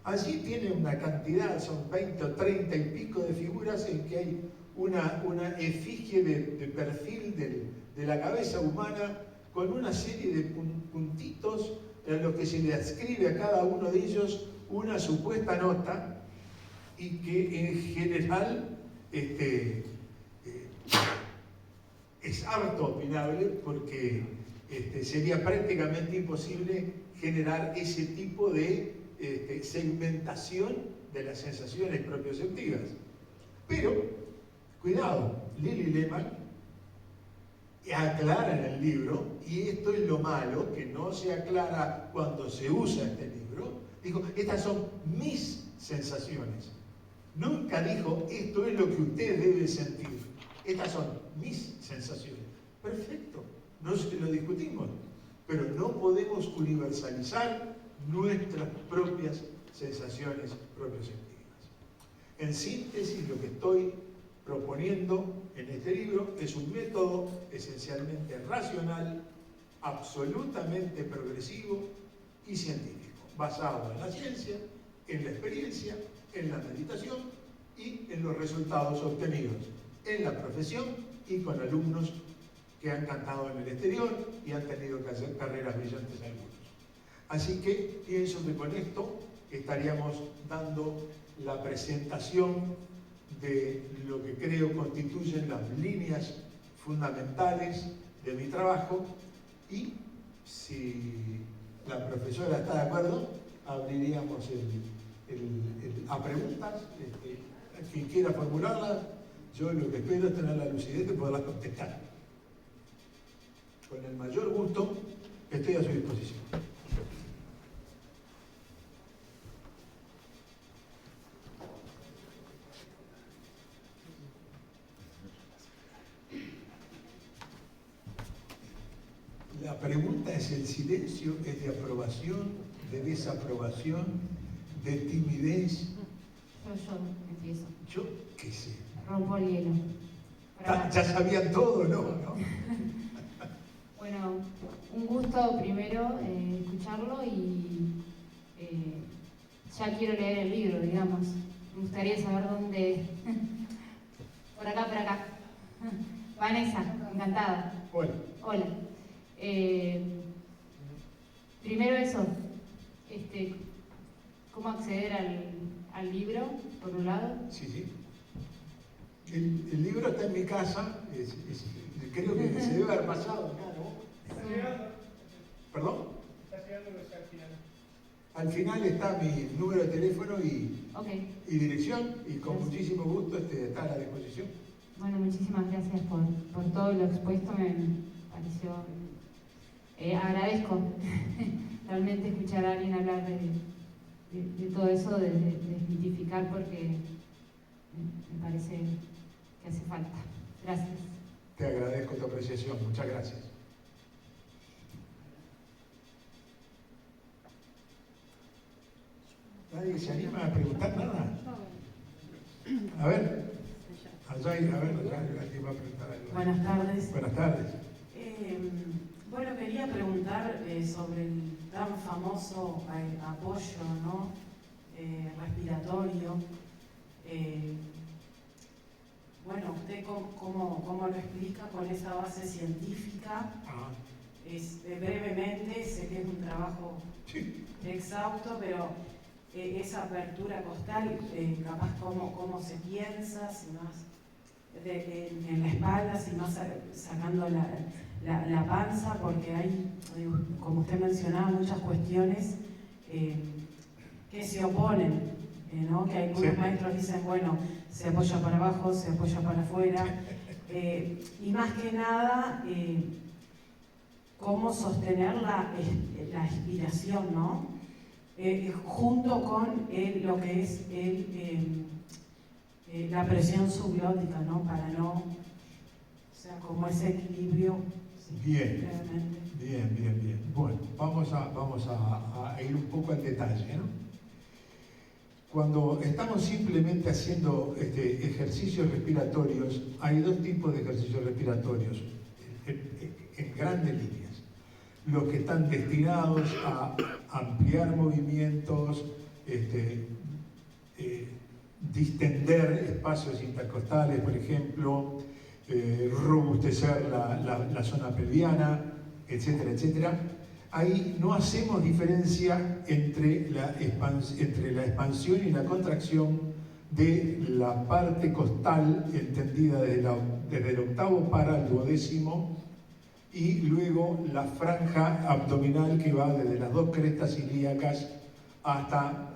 Allí tiene una cantidad, son 20 o 30 y pico de figuras en que hay una efigie de perfil de la cabeza humana con una serie de puntitos en los que se le adscribe a cada uno de ellos una supuesta nota y que en general es harto opinable porque sería prácticamente imposible generar ese tipo de segmentación de las sensaciones propioceptivas. Pero, cuidado, Lili Lehmann aclara en el libro, y esto es lo malo, que no se aclara cuando se usa este libro, dijo, estas son mis sensaciones. Nunca dijo, esto es lo que usted debe sentir. Estas son mis sensaciones. Perfecto, no se lo discutimos, pero no podemos universalizar nuestras propias sensaciones propioceptivas. En síntesis, lo que estoy proponiendo en este libro es un método esencialmente racional, absolutamente progresivo y científico, basado en la ciencia, en la experiencia, en la meditación y en los resultados obtenidos en la profesión y con alumnos que han cantado en el exterior y han tenido que hacer carreras brillantes algunos. Así que pienso que con esto estaríamos dando la presentación de lo que creo constituyen las líneas fundamentales de mi trabajo, y si la profesora está de acuerdo, abriríamos a preguntas. Quien quiera formularlas, yo lo que espero es tener la lucidez de poderlas contestar. Con el mayor gusto estoy a su disposición. La pregunta es: ¿el silencio es de aprobación, de desaprobación, de timidez? Yo empiezo. Yo qué sé. Rompo el hielo. Ya sabían todo, ¿no? Bueno, un gusto primero escucharlo y ya quiero leer el libro, digamos. Me gustaría saber dónde. Por acá, por acá. Vanessa, encantada. Hola. Hola. Primero eso, ¿cómo acceder al libro, por un lado? Sí, sí. El libro está en mi casa, creo que se debe haber pasado acá, ¿no? Está llegando. ¿Perdón? Está llegando, pero está al final. Al final está mi número de teléfono y dirección, y con muchísimo gusto está a la disposición. Bueno, muchísimas gracias por todo lo expuesto, me pareció... agradezco realmente escuchar a alguien hablar de todo eso, de desmitificar, porque me parece que hace falta. Gracias. Te agradezco tu apreciación, muchas gracias. ¿Nadie se anima a preguntar nada? A ver, alguien va a preguntar algo. Buenas tardes. Buenas tardes. Bueno, quería preguntar sobre el tan famoso apoyo, ¿no? Respiratorio. bueno, ¿usted cómo lo explica con esa base científica? Brevemente, sé que es un trabajo exhausto, pero esa apertura costal, capaz cómo se piensa, si más en la espalda, si más sacando la panza, porque hay, como usted mencionaba, muchas cuestiones que se oponen, ¿no? Que algunos maestros dicen, bueno, se apoya para abajo, se apoya para afuera, y más que nada, cómo sostener la expiración, ¿no? Junto con lo que es la presión subglótica, ¿no? Para no, o sea, como ese equilibrio. Bien, bien. Bueno, vamos a ir un poco al detalle, ¿no? Cuando estamos simplemente haciendo ejercicios respiratorios, hay dos tipos de ejercicios respiratorios, en grandes líneas. Los que están destinados a ampliar movimientos, distender espacios intercostales, por ejemplo, robustecer la zona pelviana, etcétera, etcétera. Ahí no hacemos diferencia entre la expansión y la contracción de la parte costal, entendida desde el octavo para el duodécimo, y luego la franja abdominal que va desde las dos crestas ilíacas hasta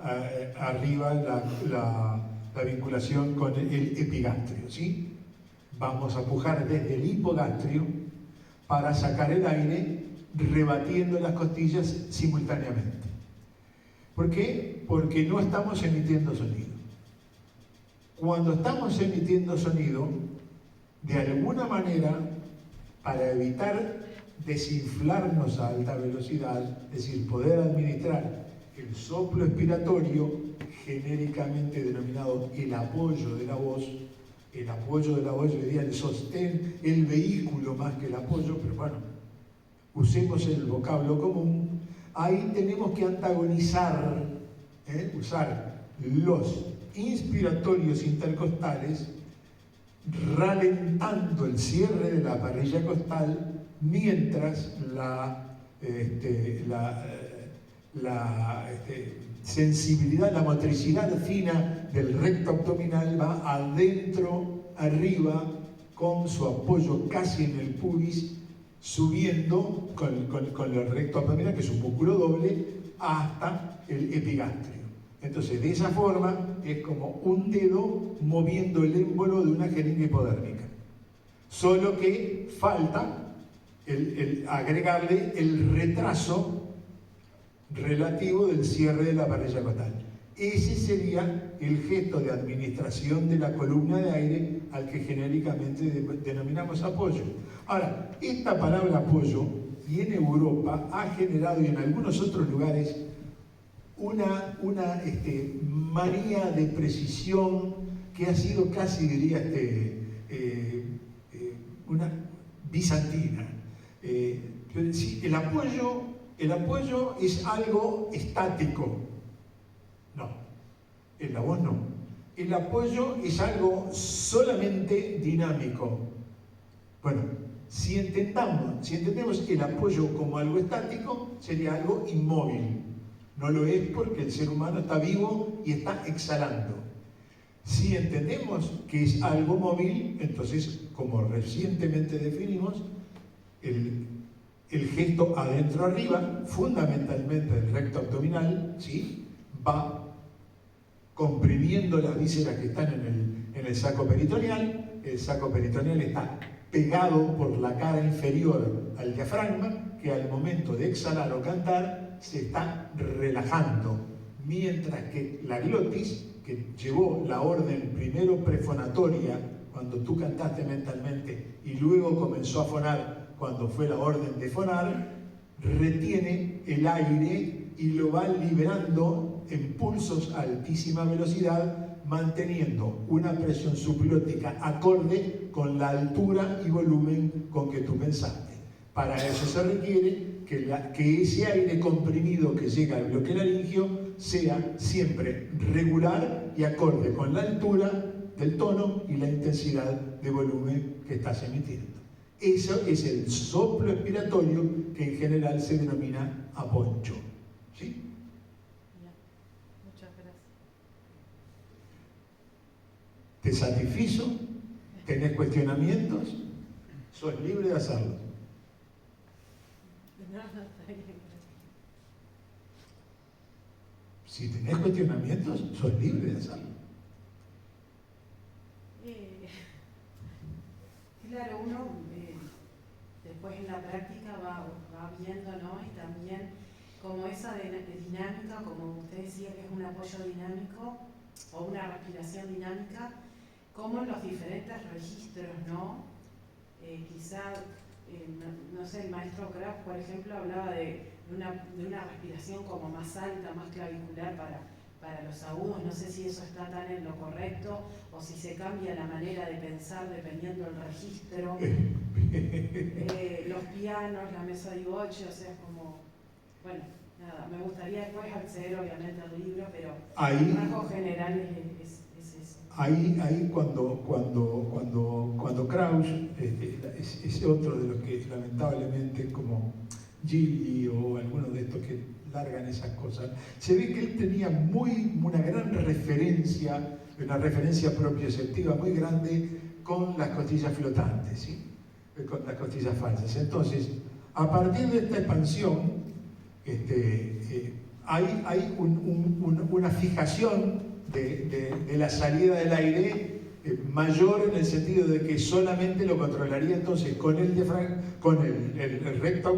arriba la vinculación con el epigastrio, ¿sí? Vamos a pujar desde el hipogastrio para sacar el aire rebatiendo las costillas simultáneamente. ¿Por qué? Porque no estamos emitiendo sonido. Cuando estamos emitiendo sonido, de alguna manera, para evitar desinflarnos a alta velocidad, es decir, poder administrar el soplo expiratorio, genéricamente denominado el apoyo de la voz, yo diría el sostén, el vehículo más que el apoyo, pero bueno, usemos el vocablo común, ahí tenemos que antagonizar, usar los inspiratorios intercostales, ralentando el cierre de la parrilla costal, mientras la sensibilidad, la motricidad fina del recto abdominal va adentro, arriba, con su apoyo casi en el pubis, subiendo con el recto abdominal, que es un músculo doble, hasta el epigastrio. Entonces, de esa forma, es como un dedo moviendo el émbolo de una jeringa hipodérmica. Solo que falta agregarle el retraso relativo del cierre de la parrilla costal. Ese sería el gesto de administración de la columna de aire al que genéricamente denominamos apoyo. Ahora, esta palabra apoyo, y en Europa ha generado, y en algunos otros lugares, una manía de precisión que ha sido casi, diría, una bizantina. Sí, el apoyo es algo estático. No, en la voz no. El apoyo es algo solamente dinámico. Bueno, si entendemos el apoyo como algo estático, sería algo inmóvil. No lo es porque el ser humano está vivo y está exhalando. Si entendemos que es algo móvil, entonces, como recientemente definimos, el gesto adentro-arriba, fundamentalmente el recto abdominal, ¿sí?, va comprimiendo las vísceras que están en el saco peritoneal. El saco peritoneal está pegado por la cara inferior al diafragma, que al momento de exhalar o cantar se está relajando, mientras que la glotis, que llevó la orden primero prefonatoria cuando tú cantaste mentalmente y luego comenzó a fonar cuando fue la orden de fonar, retiene el aire y lo va liberando en pulsos a altísima velocidad, manteniendo una presión subglótica acorde con la altura y volumen con que tú pensaste. Para eso se requiere que ese aire comprimido que llega al bloque laringio sea siempre regular y acorde con la altura del tono y la intensidad de volumen que estás emitiendo. Eso es el soplo expiratorio que en general se denomina aponcho. ¿Sí? Muchas gracias. ¿Te satisfizo? ¿Tenés cuestionamientos? Sos libre de hacerlo. Si tenés cuestionamientos, sos libre de hacerlo. Claro, uno después en la práctica va viendo, ¿no? Y también como esa dinámica, como usted decía que es un apoyo dinámico o una respiración dinámica, como en los diferentes registros, ¿no? Quizá, no sé, el maestro Graf, por ejemplo, hablaba de una respiración como más alta, más clavicular para los agudos. No sé si eso está tan en lo correcto o si se cambia la manera de pensar dependiendo del registro. Los pianos, la mesa de boche, o sea, es como, bueno, nada, me gustaría después acceder obviamente al libro, pero en rasgos generales es eso. Ahí cuando Krauss, es otro de los que lamentablemente como Gili o alguno de estos que largan esas cosas, se ve que él tenía una gran referencia, una referencia propioceptiva muy grande con las costillas flotantes, ¿sí? Con las costillas falsas. Entonces, a partir de esta expansión, hay una fijación de la salida del aire mayor, en el sentido de que solamente lo controlaría entonces con el diafragma, con el recto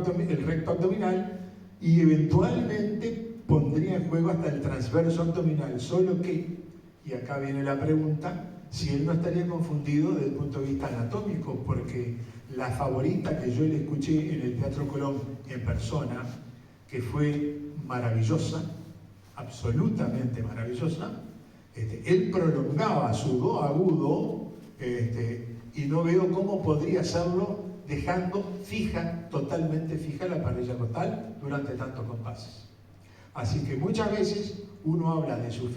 abdominal, y eventualmente pondría en juego hasta el transverso abdominal, solo que, y acá viene la pregunta, si él no estaría confundido desde el punto de vista anatómico, porque la favorita que yo le escuché en el Teatro Colón en persona, que fue maravillosa, absolutamente maravillosa, él prolongaba su do agudo, y no veo cómo podría hacerlo dejando totalmente fija la parrilla costal durante tantos compases. Así que muchas veces uno habla de sus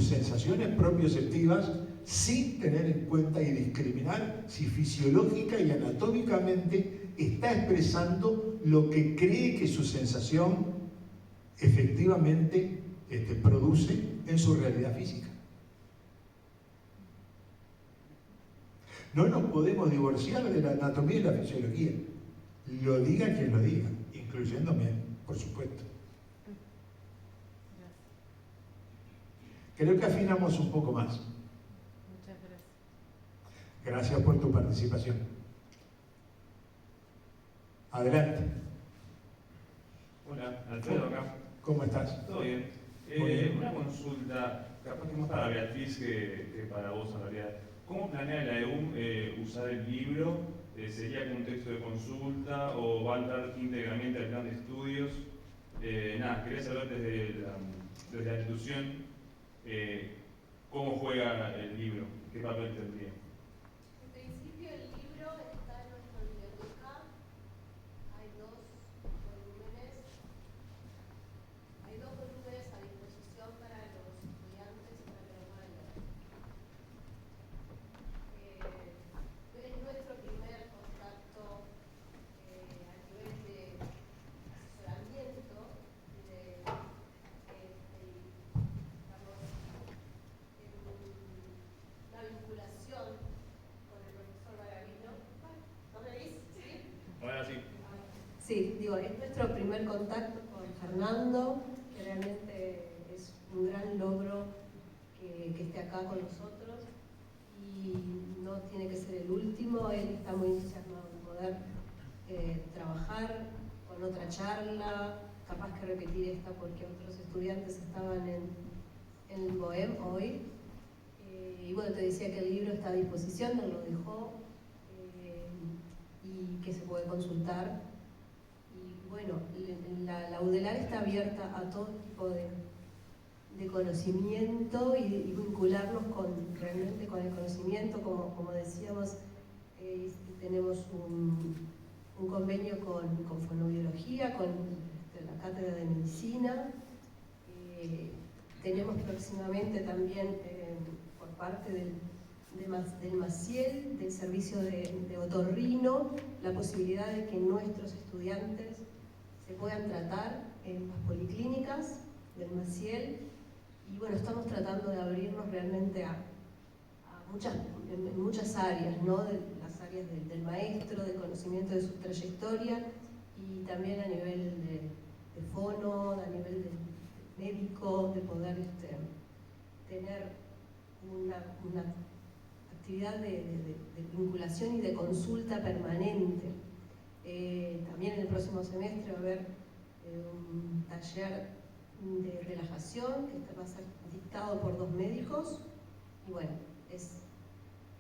sensaciones propioceptivas sin tener en cuenta y discriminar si fisiológica y anatómicamente está expresando lo que cree que su sensación efectivamente produce en su realidad física. No nos podemos divorciar de la anatomía y la fisiología, lo diga quien lo diga, incluyéndome, por supuesto. Creo que afinamos un poco más. Muchas gracias. Gracias por tu participación. Adelante. Hola, Alfredo acá. ¿Cómo estás? ¿Todo bien? Muy bien. Una consulta, capaz que más para Beatriz que para vos en realidad. ¿Cómo planea la EUM usar el libro? ¿Sería como un texto de consulta o va a entrar íntegramente al plan de estudios? Quería saber desde la institución cómo juega el libro, qué papel tendría. En principio el libro está en nuestra biblioteca. Hay dos volúmenes a disposición para los estudiantes para que lo puedan leer. Es nuestro primer contacto a nivel de asesoramiento de una vinculación con el profesor Garavino. ¿No me veis? ¿Sí? Ahora sí. Sí, digo, es nuestro primer contacto con Fernando, que realmente es un gran logro que esté acá con nosotros, y no tiene que ser el último. Él está muy entusiasmado de poder trabajar con otra charla, capaz que repetir esta porque otros estudiantes estaban en el BOEM hoy. Y bueno, te decía que el libro está a disposición, él lo dejó, y que se puede consultar. Y bueno, la UDELAR está abierta a todo tipo de conocimiento y vincularnos realmente con el conocimiento. Como decíamos, tenemos un convenio con fonoaudiología, con la cátedra de medicina. Tenemos próximamente también por parte del Maciel, del servicio de otorrino, la posibilidad de que nuestros estudiantes se puedan tratar en las policlínicas del Maciel. Y bueno, estamos tratando de abrirnos realmente en muchas áreas, ¿no? De las áreas del maestro, del conocimiento de su trayectoria, y también a nivel de fono, a nivel de médico, de poder tener una actividad de vinculación y de consulta permanente. También en el próximo semestre va a haber un taller de relajación que va a ser dictado por 2 médicos, y bueno, es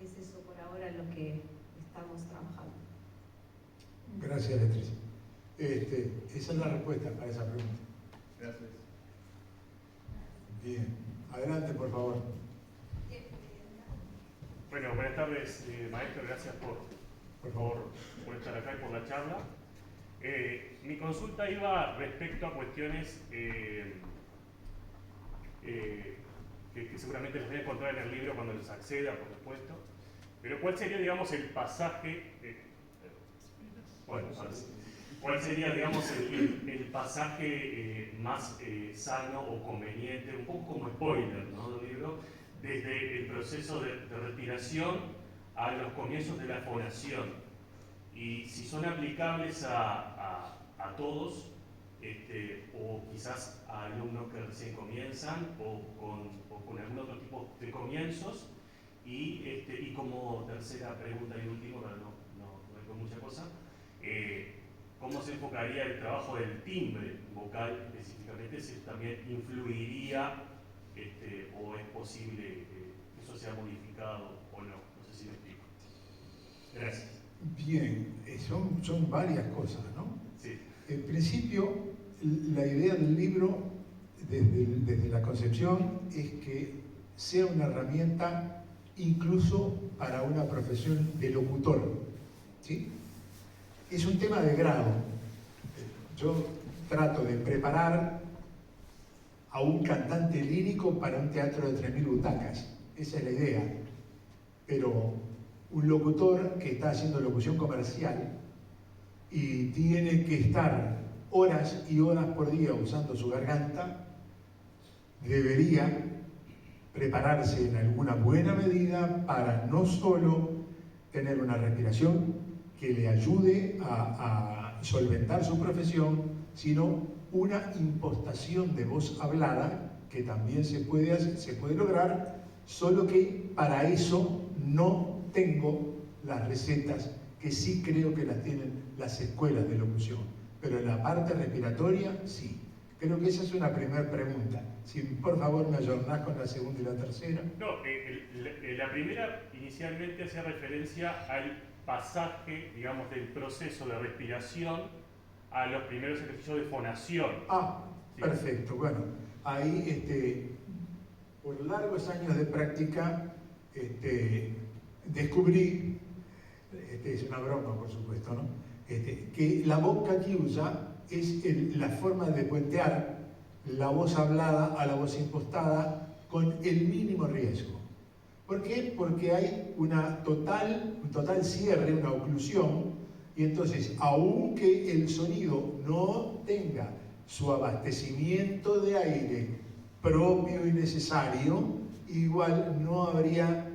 eso por ahora lo que estamos trabajando. Gracias, Beatriz. Esa es la respuesta para esa pregunta. Gracias. Bien, adelante por favor. Bueno, buenas tardes, maestro, gracias por estar acá y por la charla. Mi consulta iba respecto a cuestiones que seguramente las voy a encontrar en el libro cuando les acceda, por supuesto. Pero ¿cuál sería, digamos, el pasaje? ¿Cuál sería, digamos, el pasaje más sano o conveniente, un poco como spoiler, ¿no?, del libro, desde el proceso de respiración a los comienzos de la fonación? Y si son aplicables a todos, o quizás a alumnos que recién comienzan, o con algún otro tipo de comienzos. Y como tercera pregunta y última, para no ir con mucha cosa, ¿cómo se enfocaría el trabajo del timbre vocal específicamente? Si también influiría, o es posible que eso sea modificado o no. No sé si me explico. Gracias. Bien, son varias cosas, ¿no? Sí. En principio, la idea del libro, desde la concepción, es que sea una herramienta incluso para una profesión de locutor, ¿sí? Es un tema de grado. Yo trato de preparar a un cantante lírico para un teatro de 3.000 butacas. Esa es la idea. Pero un locutor que está haciendo locución comercial y tiene que estar horas y horas por día usando su garganta, debería prepararse en alguna buena medida para no solo tener una respiración que le ayude a solventar su profesión, sino una impostación de voz hablada que también se puede lograr, solo que para eso no tengo las recetas que sí creo que las tienen las escuelas de locución, pero en la parte respiratoria sí. Creo que esa es una primera pregunta. Si por favor me ayornás con la segunda y la tercera. No, la primera inicialmente hacía referencia al pasaje, digamos, del proceso de respiración a los primeros ejercicios de fonación. Ah, ¿sí? Perfecto. Bueno, ahí por largos años de práctica descubrí, es una broma por supuesto, ¿no? Que la boca que usa es la forma de puentear la voz hablada a la voz impostada con el mínimo riesgo. ¿Por qué? Porque hay un total cierre, una oclusión, y entonces, aunque el sonido no tenga su abastecimiento de aire propio y necesario, igual no habría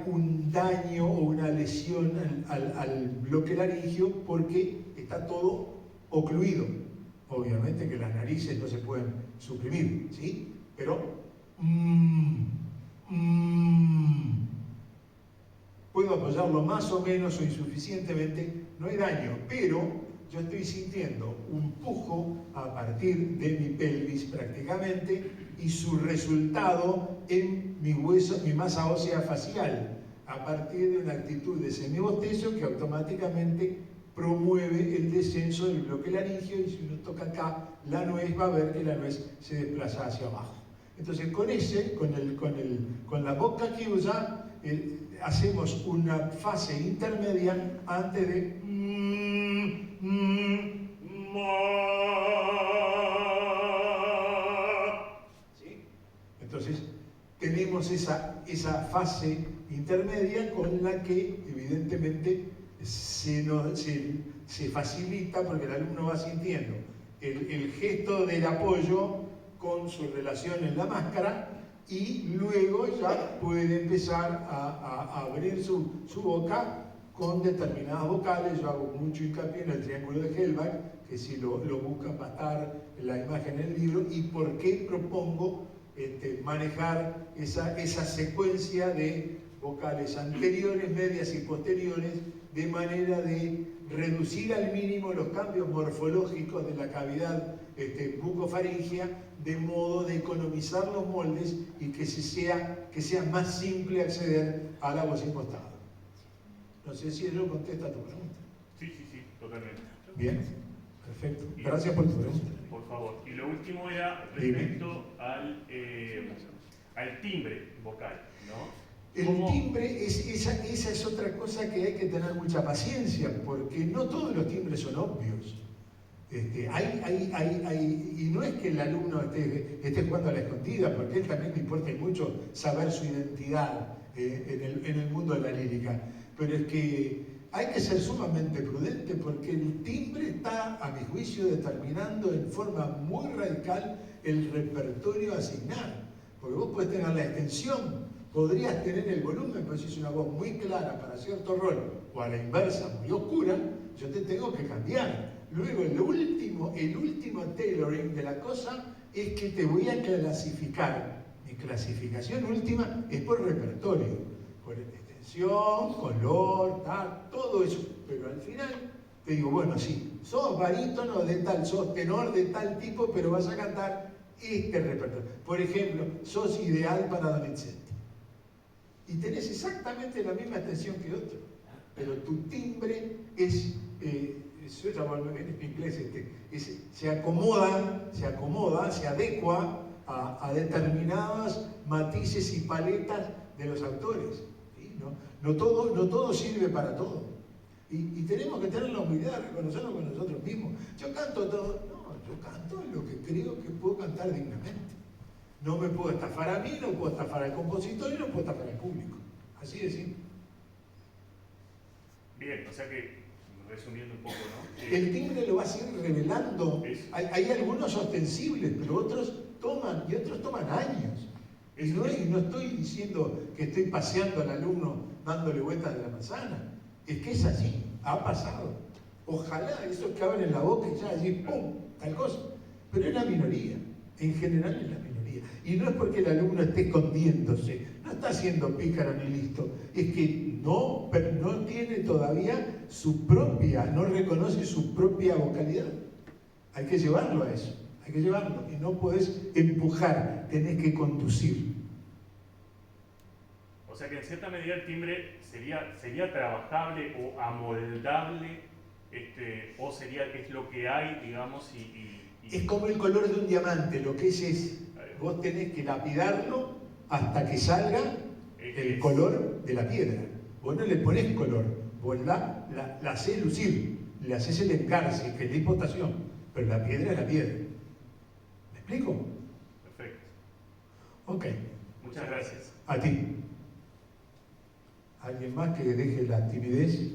un daño o una lesión al bloque laringio porque está todo ocluido. Obviamente que las narices no se pueden suprimir, ¿sí? Pero puedo apoyarlo más o menos o insuficientemente, no hay daño, pero yo estoy sintiendo un pujo a partir de mi pelvis prácticamente y su resultado en mi hueso, mi masa ósea facial, a partir de una actitud de semibostezo que automáticamente promueve el descenso del bloque laringio, y si uno toca acá la nuez va a ver que la nuez se desplaza hacia abajo. Entonces con la boca que usa hacemos una fase intermedia antes de ¿sí? Entonces tenemos tenemos esa fase intermedia con la que evidentemente se facilita, porque el alumno va sintiendo el gesto del apoyo con su relación en la máscara, y luego ya puede empezar a abrir su boca con determinadas vocales. Yo hago mucho hincapié en el triángulo de Hellback, que si lo buscan va a estar la imagen en el libro, y por qué propongo manejar esa secuencia de vocales anteriores, medias y posteriores, de manera de reducir al mínimo los cambios morfológicos de la cavidad bucofaringea, de modo de economizar los moldes y que sea más simple acceder a la voz impostada. No sé si eso contesta tu pregunta. Sí, totalmente. Bien, perfecto. Gracias por tu pregunta. Por favor. Y lo último era respecto al timbre vocal, ¿no? El timbre, esa es otra cosa que hay que tener mucha paciencia, porque no todos los timbres son obvios. Y no es que el alumno esté jugando a la escondida, porque a él también le importa mucho saber su identidad en el mundo de la lírica. Pero es que hay que ser sumamente prudente, porque el timbre está, a mi juicio, determinando en forma muy radical el repertorio a asignar. Porque vos podés tener la extensión, podrías tener el volumen, pero si es una voz muy clara para cierto rol, o a la inversa, muy oscura, yo te tengo que cambiar. Luego, el último tailoring de la cosa es que te voy a clasificar. Mi clasificación última es por repertorio, por extensión, color, todo eso. Pero al final te digo, bueno, sí, sos barítono de tal, sos tenor de tal tipo, pero vas a cantar este repertorio. Por ejemplo, sos ideal para Donizetti. Y tenés exactamente la misma extensión que otro, pero tu timbre es, yo llamo en inglés, se acomoda, se adecua a determinadas matices y paletas de los autores. ¿Sí? No todo sirve para todo. Y tenemos que tener la humildad de reconocerlo con nosotros mismos. Yo canto todo, yo canto lo que creo que puedo cantar dignamente. No me puedo estafar a mí, no puedo estafar al compositor y no puedo estafar al público. Así de simple. Bien, o sea que, resumiendo un poco, ¿no? El timbre lo vas a ir revelando. Hay algunos ostensibles, pero otros toman años. Y no estoy diciendo que estoy paseando al alumno dándole vueltas de la manzana. Es que es así, ha pasado. Ojalá eso que abren la boca y ya allí, ¡pum!, tal cosa. Pero es la minoría, en general es la minoría. Y no es porque el alumno esté escondiéndose, no está siendo pícaro ni listo, es que no tiene todavía no reconoce su propia vocalidad. Hay que llevarlo a eso, hay que llevarlo. Y no podés empujar, tenés que conducir. O sea que en cierta medida el timbre sería trabajable o amoldable, o es lo que hay, digamos, Es como el color de un diamante, lo que es. Vos tenés que lapidarlo hasta que salga el color de la piedra. Vos no le ponés color, vos la hacés lucir, le hacés el engarce, que es la impostación, pero la piedra es la piedra. ¿Me explico? Perfecto. Ok. Muchas gracias. A ti. ¿Alguien más que deje la timidez?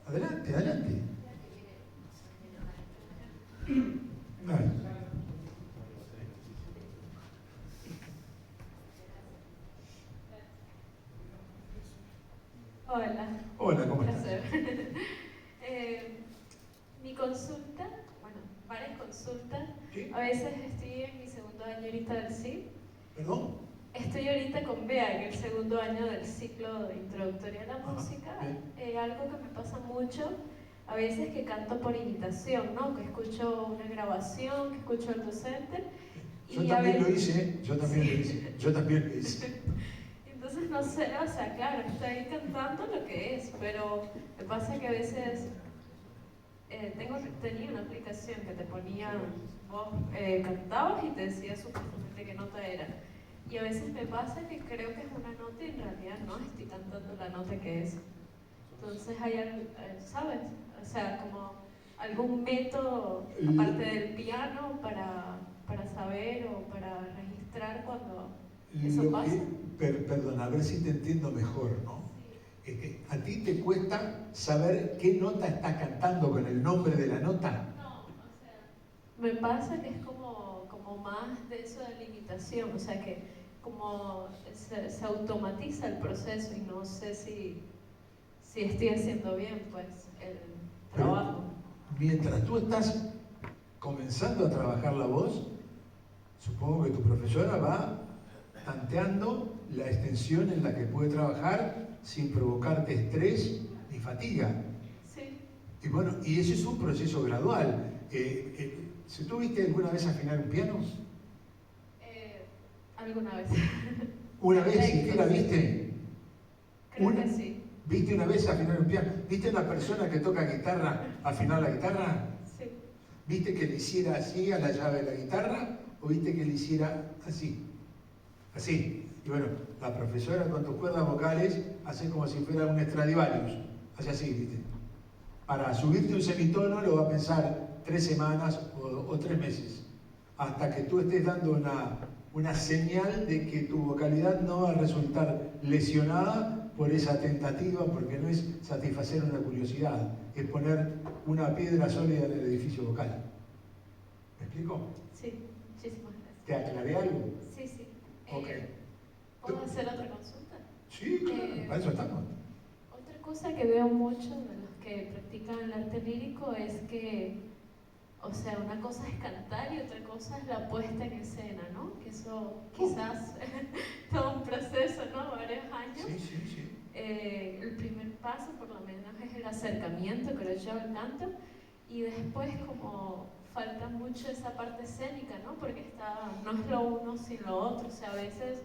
Adelante. Dale. Hola, ¿cómo estás? Mi consulta, varias consultas. ¿Sí? A veces estoy en mi segundo año ahorita del CIP. ¿Perdón? Estoy ahorita con Bea en el segundo año del ciclo introductorio a la música. Algo que me pasa mucho, a veces que canto por imitación, ¿no? Que escucho una grabación, que escucho al docente. Yo también lo hice, yo también lo hice. Entonces no sé, o sea, claro, estoy cantando lo que es, pero me pasa que a veces tenía una aplicación que te ponía, vos cantabas y te decía supuestamente qué nota era. Y a veces me pasa que creo que es una nota y en realidad no estoy cantando la nota que es. Entonces hay, ¿sabes? O sea, como algún método, aparte del piano, para saber ver o para registrar cuando eso Lo pasa? perdón, a ver si te entiendo mejor, ¿no? Es que a ti te cuesta saber qué nota estás cantando con el nombre de la nota. No, o sea, me pasa que es como más de eso de limitación, o sea que como se automatiza el proceso y no sé si estoy haciendo bien pues el trabajo. Mientras tú estás comenzando a trabajar la voz, supongo que tu profesora va tanteando la extensión en la que puede trabajar sin provocarte estrés ni fatiga. Sí. Y bueno, y ese es un proceso gradual. ¿Tú viste alguna vez afinar un piano? Alguna vez. ¿Una vez siquiera viste? Creo que sí. ¿Viste una vez afinar un piano? ¿Viste una persona que toca guitarra afinar la guitarra? Sí. ¿Viste que le hiciera así a la llave de la guitarra? ¿O viste que le hiciera así? Así. Y bueno, la profesora con tus cuerdas vocales hace como si fuera un Stradivarius. Hace así, ¿viste? Para subirte un semitono lo va a pensar 3 semanas o 3 meses. Hasta que tú estés dando una señal de que tu vocalidad no va a resultar lesionada por esa tentativa, porque no es satisfacer una curiosidad, es poner una piedra sólida en el edificio vocal. ¿Me explico? Sí, muchísimas gracias. ¿Te aclaré algo? Sí, sí. Ok. ¿Puedo hacer otra consulta? Sí, claro, para eso estamos. Otra cosa que veo mucho de los que practican el arte lírico es que, o sea, una cosa es cantar y otra cosa es la puesta en escena, ¿no? Que eso quizás todo un proceso, ¿no? Varios años. Sí, sí, sí. El primer paso, por lo menos, es el acercamiento, creo yo, al canto, y después como falta mucho esa parte escénica, ¿no? Porque no es lo uno sin lo otro, o sea, a veces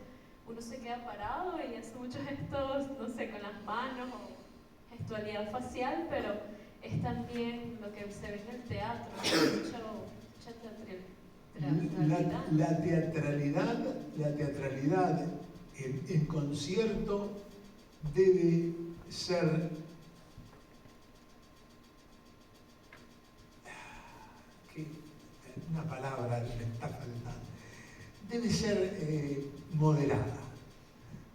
uno se queda parado y hace muchos gestos, no sé, con las manos o gestualidad facial, pero es también lo que se ve en el teatro, mucha teatralidad. La teatralidad en concierto debe ser una palabra me está faltando, debe ser moderada,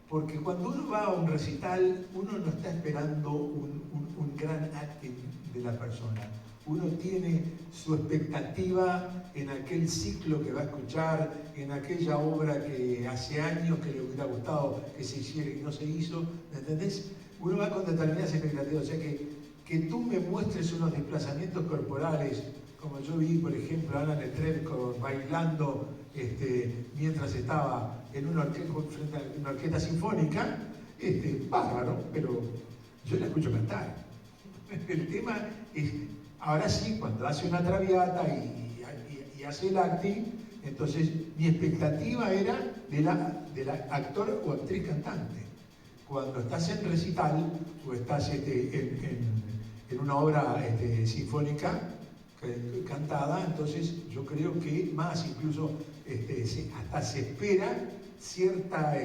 porque cuando uno va a un recital uno no está esperando un gran acting de la persona, uno tiene su expectativa en aquel ciclo que va a escuchar, en aquella obra que hace años que le hubiera gustado que se hiciera y no se hizo, ¿me entendés? Uno va con determinadas expectativas, o sea que tú me muestres unos desplazamientos corporales, como yo vi, por ejemplo, a Alan Netrebko bailando mientras estaba en frente a una orquesta sinfónica, bárbaro, pero yo la escucho cantar. El tema es, ahora sí, cuando hace una traviata y hace el acting, entonces mi expectativa era de la actor o actriz cantante. Cuando estás en recital o estás en una obra sinfónica cantada, entonces yo creo que más incluso hasta se espera cierta,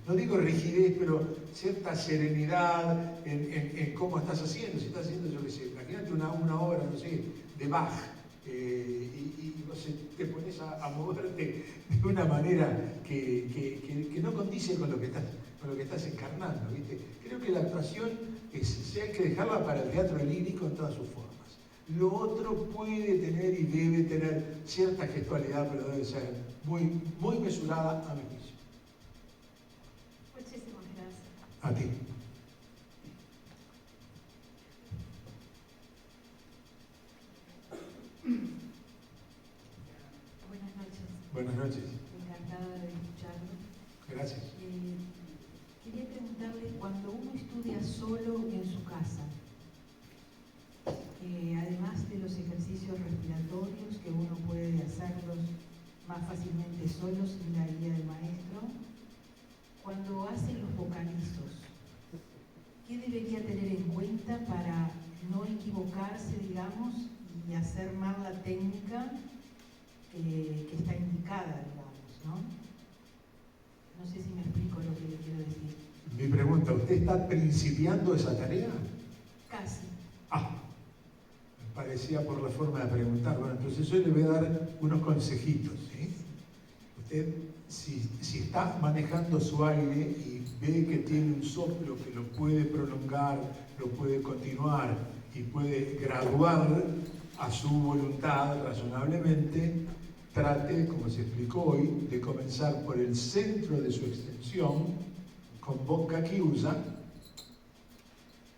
no digo rigidez, pero cierta serenidad en cómo estás haciendo. Si estás haciendo, yo qué sé, imagínate una obra, no sé, de Bach, y no sé, te pones a moverte de una manera que no condice con lo que estás encarnando, ¿viste? Creo que la actuación hay que dejarla para el teatro lírico en todas sus formas. Lo otro puede tener y debe tener cierta gestualidad, pero debe ser muy, muy mesurada a mi juicio. Muchísimas gracias. A ti. Buenas noches. Buenas noches. Encantada de escucharlo. Gracias. Quería preguntarle, cuando uno estudia solo en su casa, además de los ejercicios respiratorios, que uno puede hacerlos más fácilmente solo sin la guía del maestro, cuando hace los vocalizos, ¿qué debería tener en cuenta para no equivocarse, digamos, y hacer mal la técnica que está indicada, digamos, ¿no? No sé si me explico lo que le quiero decir. Mi pregunta, ¿usted está principiando esa tarea? Casi. parecía por la forma de preguntar. Bueno, entonces yo le voy a dar unos consejitos, ¿sí? Usted, si está manejando su aire y ve que tiene un soplo que lo puede prolongar, lo puede continuar y puede graduar a su voluntad razonablemente, trate, como se explicó hoy, de comenzar por el centro de su extensión, con bocca chiusa,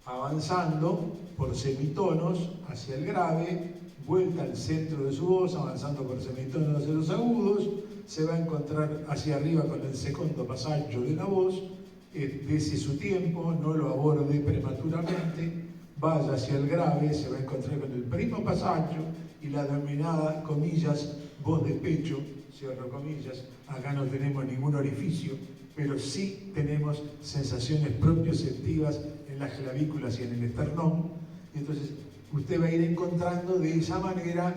avanzando por semitonos hacia el grave, vuelta al centro de su voz, avanzando por semitonos hacia los agudos, se va a encontrar hacia arriba con el segundo pasaggio de la voz, dese su tiempo, no lo aborde prematuramente, vaya hacia el grave, se va a encontrar con el primo pasaggio y la denominada, comillas, voz de pecho, cierro comillas, acá no tenemos ningún orificio, pero sí tenemos sensaciones propioceptivas en las clavículas y en el esternón, y entonces usted va a ir encontrando de esa manera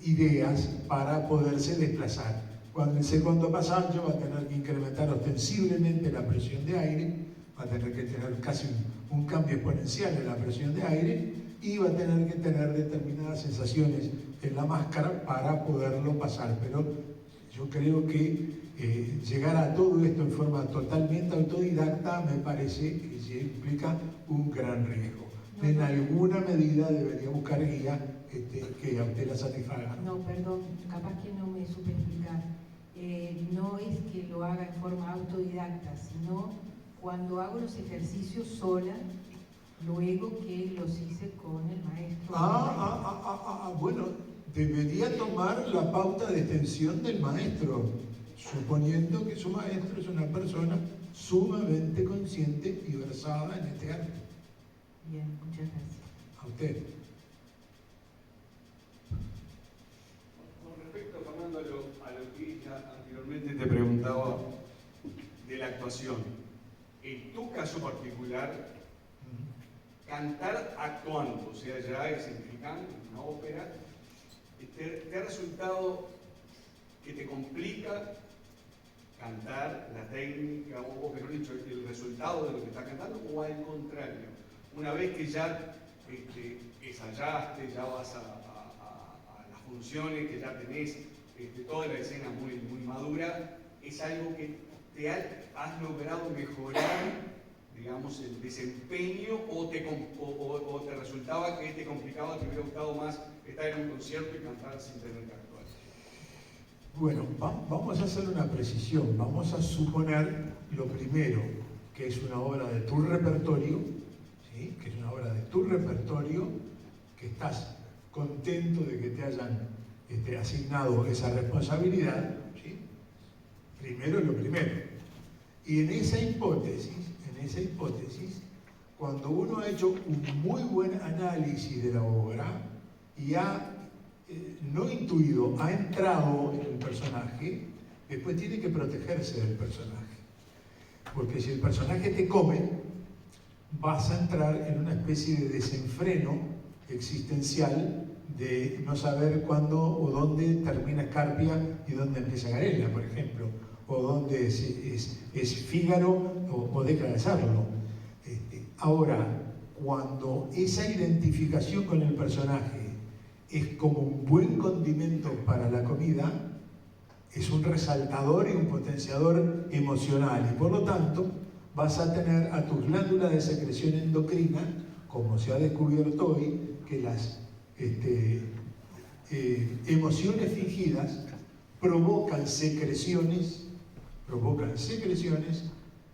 ideas para poderse desplazar. Cuando el segundo pasaggio va a tener que incrementar ostensiblemente la presión de aire, va a tener que tener casi un cambio exponencial en la presión de aire y va a tener que tener determinadas sensaciones en la máscara para poderlo pasar. Pero yo creo que llegar a todo esto en forma totalmente autodidacta me parece que implica un gran riesgo. En alguna medida debería buscar guía que a usted la satisfaga. No, perdón, capaz que no me supe explicar. No es que lo haga en forma autodidacta, sino cuando hago los ejercicios sola, luego que los hice con el maestro. Bueno, debería tomar la pauta de extensión del maestro, suponiendo que su maestro es una persona sumamente consciente y versada en este arte. Bien, muchas gracias. A usted. Con respecto, Fernando, a lo que ella anteriormente te preguntaba de la actuación, en tu caso particular, cantar actuando, o sea, ya escenificando una ópera, ¿te ha resultado que te complica cantar la técnica, o mejor dicho, el resultado de lo que estás cantando, o al contrario? Una vez que ya ensayaste, ya vas a las funciones, que ya tenés toda la escena muy, muy madura, ¿es algo que has logrado mejorar, digamos, el desempeño, o te resultaba que te complicaba, te hubiera gustado más estar en un concierto y cantar sin tener que actuar? Bueno, vamos a hacer una precisión. Vamos a suponer lo primero, que es una obra de tu repertorio, ¿sí? Que es una obra de tu repertorio, que estás contento de que te hayan asignado esa responsabilidad, ¿sí? Primero lo primero. Y en esa hipótesis, cuando uno ha hecho un muy buen análisis de la obra y ha no intuido, ha entrado en el personaje, después tiene que protegerse del personaje. Porque si el personaje te come, vas a entrar en una especie de desenfreno existencial de no saber cuándo o dónde termina Scarpia y dónde empieza Garella, por ejemplo, o dónde es Fígaro o deja de serlo. Ahora, cuando esa identificación con el personaje es como un buen condimento para la comida, es un resaltador y un potenciador emocional, y por lo tanto vas a tener a tus glándulas de secreción endocrina, como se ha descubierto hoy, que las emociones fingidas provocan secreciones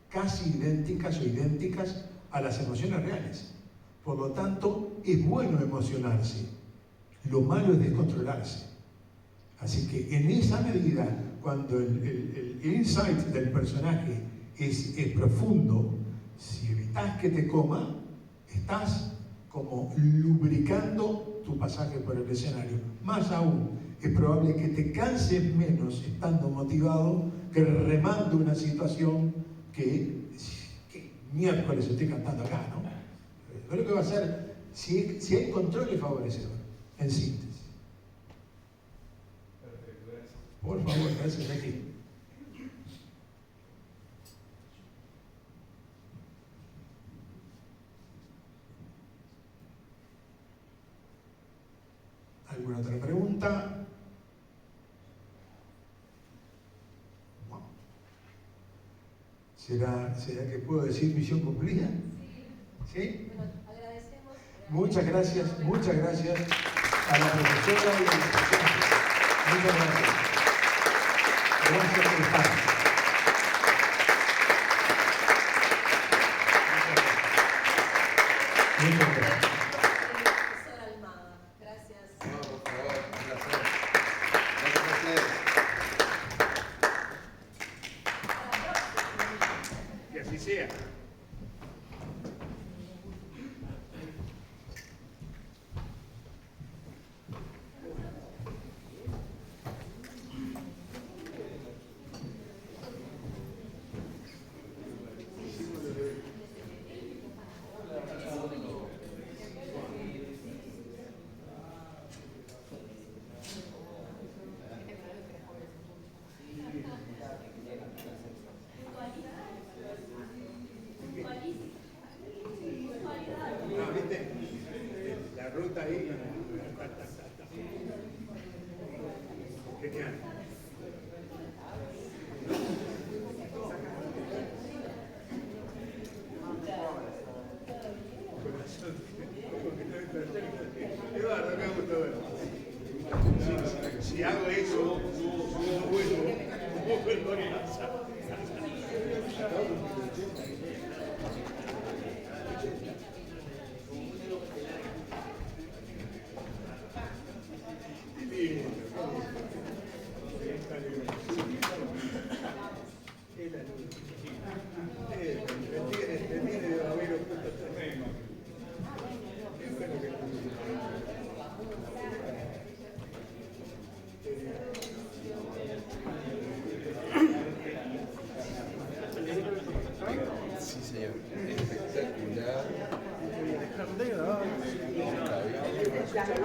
casi idénticas o idénticas a las emociones reales. Por lo tanto, es bueno emocionarse. Lo malo es descontrolarse. Así que en esa medida, cuando el insight del personaje es profundo, si evitas que te coma, estás como lubricando tu pasaje por el escenario. Más aún, es probable que te canses menos estando motivado que remando una situación que miércoles estoy cantando acá, ¿no? Creo que va a ser, si hay control, es favorecedor, en síntesis. Perfecto, gracias. Por favor, gracias aquí. ¿Será que puedo decir misión cumplida? ¿Sí? Bueno, agradecemos. Muchas gracias a la profesora y a los docentes. Muchas gracias. Gracias por estar. Muchas gracias. Profesora Almada, gracias. No, por favor, un placer. Gracias a ustedes. Que así sea. No, ¿viste? La ruta ahí. Genial. Eduardo, me gusta ver. Si hago eso, no vuelvo a casa.